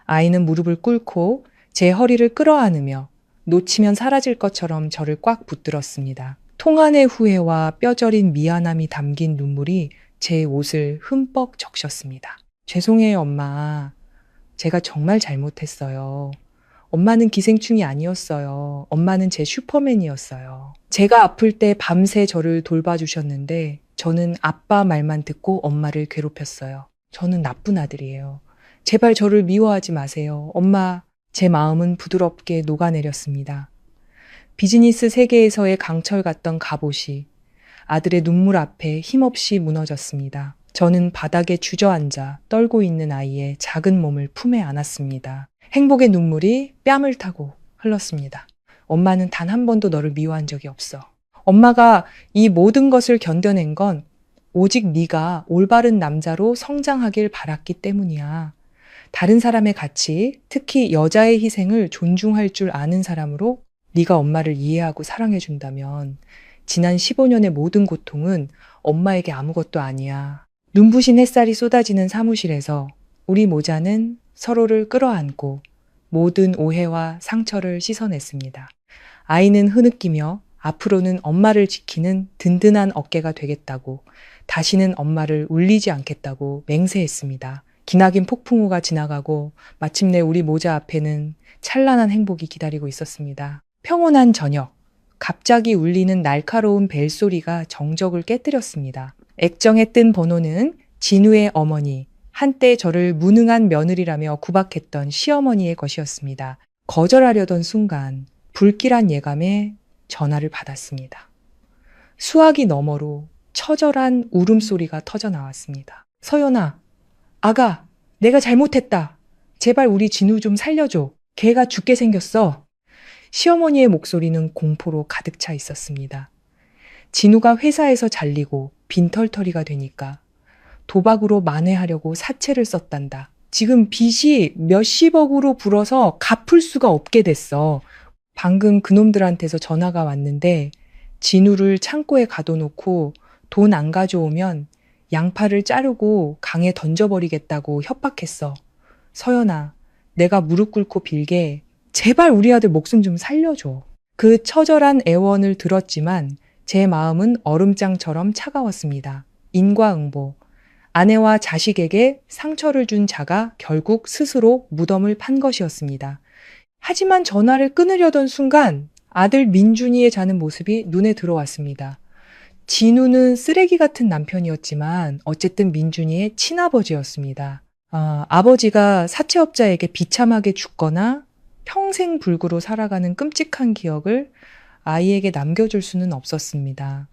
아이는 무릎을 꿇고 제 허리를 끌어안으며 놓치면 사라질 것처럼 저를 꽉 붙들었습니다. 통안의 후회와 뼈저린 미안함이 담긴 눈물이 제 옷을 흠뻑 적셨습니다. 죄송해요, 엄마. 제가 정말 잘못했어요. 엄마는 기생충이 아니었어요. 엄마는 제 슈퍼맨이었어요. 제가 아플 때 밤새 저를 돌봐주셨는데 저는 아빠 말만 듣고 엄마를 괴롭혔어요. 저는 나쁜 아들이에요. 제발 저를 미워하지 마세요. 엄마, 제 마음은 부드럽게 녹아내렸습니다. 비즈니스 세계에서의 강철 같던 갑옷이 아들의 눈물 앞에 힘없이 무너졌습니다. 저는 바닥에 주저앉아 떨고 있는 아이의 작은 몸을 품에 안았습니다. 행복의 눈물이 뺨을 타고 흘렀습니다. 엄마는 단 한 번도 너를 미워한 적이 없어. 엄마가 이 모든 것을 견뎌낸 건 오직 네가 올바른 남자로 성장하길 바랐기 때문이야. 다른 사람의 가치, 특히 여자의 희생을 존중할 줄 아는 사람으로 네가 엄마를 이해하고 사랑해준다면 지난 15년의 모든 고통은 엄마에게 아무것도 아니야. 눈부신 햇살이 쏟아지는 사무실에서 우리 모자는 서로를 끌어안고 모든 오해와 상처를 씻어냈습니다. 아이는 흐느끼며 앞으로는 엄마를 지키는 든든한 어깨가 되겠다고, 다시는 엄마를 울리지 않겠다고 맹세했습니다. 기나긴 폭풍우가 지나가고 마침내 우리 모자 앞에는 찬란한 행복이 기다리고 있었습니다. 평온한 저녁, 갑자기 울리는 날카로운 벨소리가 정적을 깨뜨렸습니다. 액정에 뜬 번호는 진우의 어머니, 한때 저를 무능한 며느리라며 구박했던 시어머니의 것이었습니다. 거절하려던 순간 불길한 예감에 전화를 받았습니다. 수화기 너머로 처절한 울음소리가 터져 나왔습니다. 서연아, 아가, 내가 잘못했다. 제발 우리 진우 좀 살려줘. 걔가 죽게 생겼어. 시어머니의 목소리는 공포로 가득 차 있었습니다. 진우가 회사에서 잘리고 빈털터리가 되니까 도박으로 만회하려고 사채를 썼단다. 지금 빚이 몇십억으로 불어서 갚을 수가 없게 됐어. 방금 그놈들한테서 전화가 왔는데 진우를 창고에 가둬놓고 돈 안 가져오면 양팔을 자르고 강에 던져버리겠다고 협박했어. 서연아, 내가 무릎 꿇고 빌게 제발 우리 아들 목숨 좀 살려줘. 그 처절한 애원을 들었지만 제 마음은 얼음장처럼 차가웠습니다. 인과응보. 아내와 자식에게 상처를 준 자가 결국 스스로 무덤을 판 것이었습니다. 하지만 전화를 끊으려던 순간 아들 민준이의 자는 모습이 눈에 들어왔습니다. 진우는 쓰레기 같은 남편이었지만 어쨌든 민준이의 친아버지였습니다. 아버지가 사채업자에게 비참하게 죽거나 평생 불구로 살아가는 끔찍한 기억을 아이에게 남겨줄 수는 없었습니다.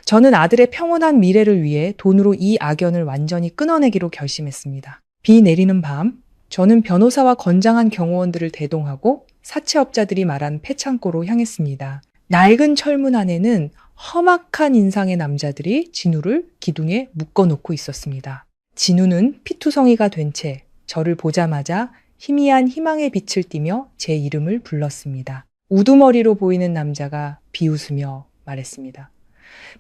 저는 아들의 평온한 미래를 위해 돈으로 이 악연을 완전히 끊어내기로 결심했습니다. 비 내리는 밤, 저는 변호사와 건장한 경호원들을 대동하고 사채업자들이 말한 폐창고로 향했습니다. 낡은 철문 안에는 험악한 인상의 남자들이 진우를 기둥에 묶어놓고 있었습니다. 진우는 피투성이가 된 채 저를 보자마자 희미한 희망의 빛을 띠며 제 이름을 불렀습니다. 우두머리로 보이는 남자가 비웃으며 말했습니다.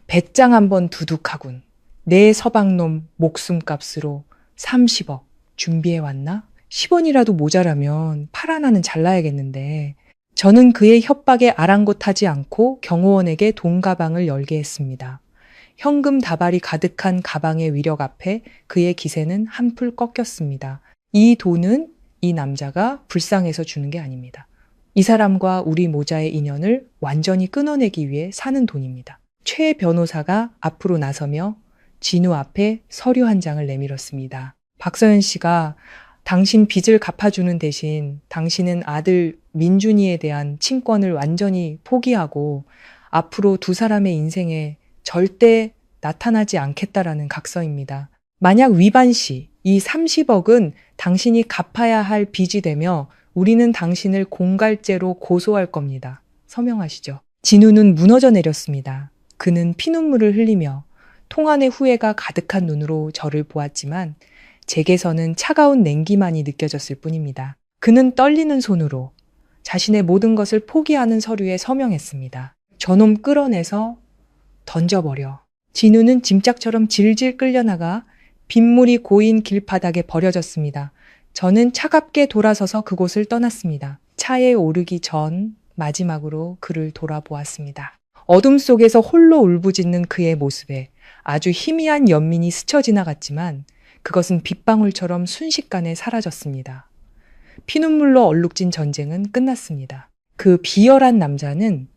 배짱 한번 두둑하군. 내 서방놈 목숨값으로 30억 준비해왔나? 10원이라도 모자라면 팔 하나는 잘라야겠는데. 저는 그의 협박에 아랑곳하지 않고 경호원에게 돈 가방을 열게 했습니다. 현금 다발이 가득한 가방의 위력 앞에 그의 기세는 한풀 꺾였습니다. 이 돈은 이 남자가 불쌍해서 주는 게 아닙니다. 이 사람과 우리 모자의 인연을 완전히 끊어내기 위해 사는 돈입니다. 최 변호사가 앞으로 나서며 진우 앞에 서류 한 장을 내밀었습니다. 박서연 씨가 당신 빚을 갚아주는 대신 당신은 아들 민준이에 대한 친권을 완전히 포기하고 앞으로 두 사람의 인생에 절대 나타나지 않겠다라는 각서입니다. 만약 위반 시 이 30억은 당신이 갚아야 할 빚이 되며 우리는 당신을 공갈죄로 고소할 겁니다. 서명하시죠. 진우는 무너져 내렸습니다. 그는 피눈물을 흘리며 통안의 후회가 가득한 눈으로 저를 보았지만 제게서는 차가운 냉기만이 느껴졌을 뿐입니다. 그는 떨리는 손으로 자신의 모든 것을 포기하는 서류에 서명했습니다. 저놈 끌어내서 던져버려. 진우는 짐짝처럼 질질 끌려나가 빗물이 고인 길바닥에 버려졌습니다. 저는 차갑게 돌아서서 그곳을 떠났습니다. 차에 오르기 전 마지막으로 그를 돌아보았습니다. 어둠 속에서 홀로 울부짖는 그의 모습에 아주 희미한 연민이 스쳐 지나갔지만 그것은 빗방울처럼 순식간에 사라졌습니다. 피눈물로 얼룩진 전쟁은 끝났습니다. 그 비열한 남자는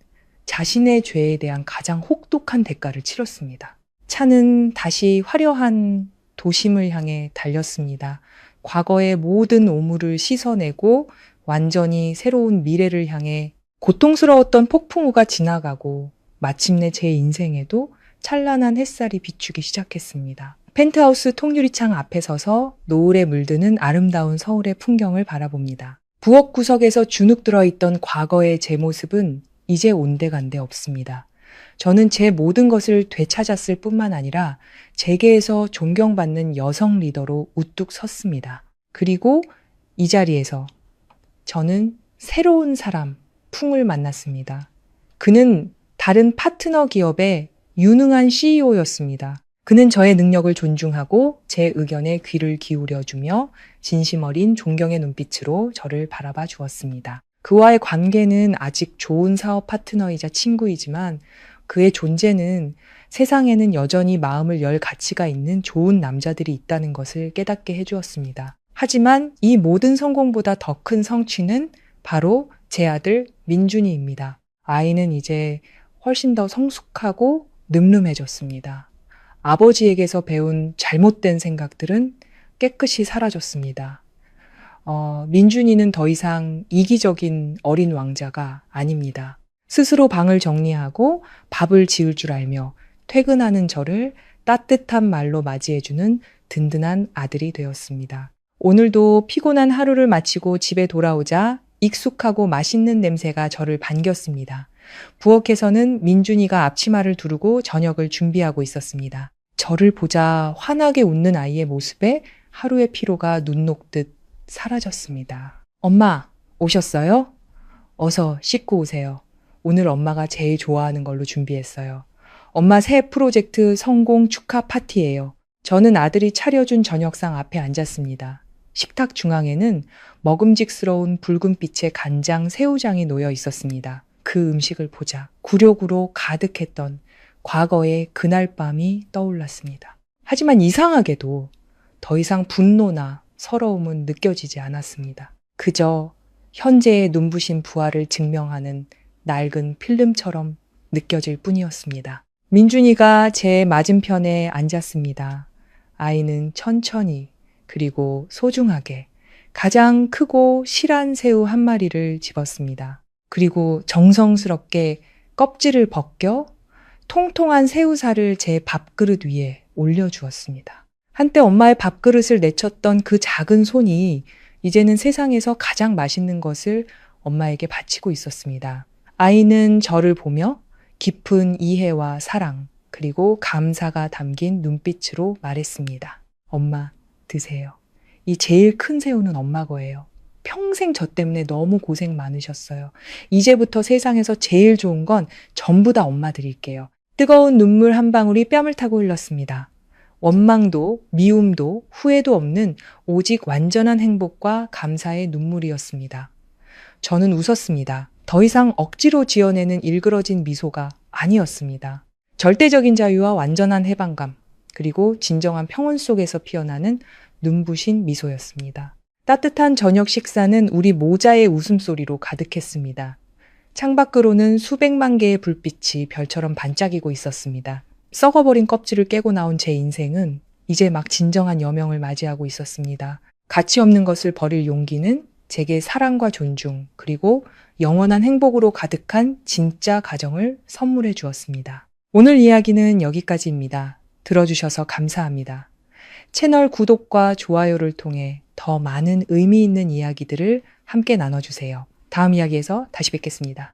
자신의 죄에 대한 가장 혹독한 대가를 치렀습니다. 차는 다시 화려한 도심을 향해 달렸습니다. 과거의 모든 오물을 씻어내고 완전히 새로운 미래를 향해 고통스러웠던 폭풍우가 지나가고 마침내 제 인생에도 찬란한 햇살이 비추기 시작했습니다. 펜트하우스 통유리창 앞에 서서 노을에 물드는 아름다운 서울의 풍경을 바라봅니다. 부엌 구석에서 주눅 들어있던 과거의 제 모습은 이제 온데간데 없습니다. 저는 제 모든 것을 되찾았을 뿐만 아니라 재계에서 존경받는 여성 리더로 우뚝 섰습니다. 그리고 이 자리에서 저는 새로운 사람, 풍을 만났습니다. 그는 다른 파트너 기업의 유능한 CEO였습니다. 그는 저의 능력을 존중하고 제 의견에 귀를 기울여주며 진심 어린 존경의 눈빛으로 저를 바라봐 주었습니다. 그와의 관계는 아직 좋은 사업 파트너이자 친구이지만 그의 존재는 세상에는 여전히 마음을 열 가치가 있는 좋은 남자들이 있다는 것을 깨닫게 해주었습니다. 하지만 이 모든 성공보다 더 큰 성취는 바로 제 아들 민준이입니다. 아이는 이제 훨씬 더 성숙하고 늠름해졌습니다. 아버지에게서 배운 잘못된 생각들은 깨끗이 사라졌습니다. 민준이는 더 이상 이기적인 어린 왕자가 아닙니다. 스스로 방을 정리하고 밥을 지을 줄 알며 퇴근하는 저를 따뜻한 말로 맞이해주는 든든한 아들이 되었습니다. 오늘도 피곤한 하루를 마치고 집에 돌아오자 익숙하고 맛있는 냄새가 저를 반겼습니다. 부엌에서는 민준이가 앞치마를 두르고 저녁을 준비하고 있었습니다. 저를 보자 환하게 웃는 아이의 모습에 하루의 피로가 눈 녹듯 사라졌습니다. 엄마, 오셨어요? 어서 씻고 오세요. 오늘 엄마가 제일 좋아하는 걸로 준비했어요. 엄마 새 프로젝트 성공 축하 파티예요. 저는 아들이 차려준 저녁상 앞에 앉았습니다. 식탁 중앙에는 먹음직스러운 붉은빛의 간장, 새우장이 놓여 있었습니다. 그 음식을 보자 굴욕으로 가득했던 과거의 그날 밤이 떠올랐습니다. 하지만 이상하게도 더 이상 분노나 서러움은 느껴지지 않았습니다. 그저 현재의 눈부신 부활을 증명하는 낡은 필름처럼 느껴질 뿐이었습니다. 민준이가 제 맞은편에 앉았습니다. 아이는 천천히 그리고 소중하게 가장 크고 실한 새우 한 마리를 집었습니다. 그리고 정성스럽게 껍질을 벗겨 통통한 새우살을 제 밥그릇 위에 올려주었습니다. 한때 엄마의 밥그릇을 내쳤던 그 작은 손이 이제는 세상에서 가장 맛있는 것을 엄마에게 바치고 있었습니다. 아이는 저를 보며 깊은 이해와 사랑, 그리고 감사가 담긴 눈빛으로 말했습니다. 엄마, 드세요. 이 제일 큰 새우는 엄마 거예요. 평생 저 때문에 너무 고생 많으셨어요. 이제부터 세상에서 제일 좋은 건 전부 다 엄마 드릴게요. 뜨거운 눈물 한 방울이 뺨을 타고 흘렀습니다. 원망도 미움도 후회도 없는 오직 완전한 행복과 감사의 눈물이었습니다. 저는 웃었습니다. 더 이상 억지로 지어내는 일그러진 미소가 아니었습니다. 절대적인 자유와 완전한 해방감, 그리고 진정한 평온 속에서 피어나는 눈부신 미소였습니다. 따뜻한 저녁 식사는 우리 모자의 웃음소리로 가득했습니다. 창밖으로는 수백만 개의 불빛이 별처럼 반짝이고 있었습니다. 썩어버린 껍질을 깨고 나온 제 인생은 이제 막 진정한 여명을 맞이하고 있었습니다. 가치 없는 것을 버릴 용기는 제게 사랑과 존중, 그리고 영원한 행복으로 가득한 진짜 가정을 선물해 주었습니다. 오늘 이야기는 여기까지입니다. 들어주셔서 감사합니다. 채널 구독과 좋아요를 통해 더 많은 의미 있는 이야기들을 함께 나눠주세요. 다음 이야기에서 다시 뵙겠습니다.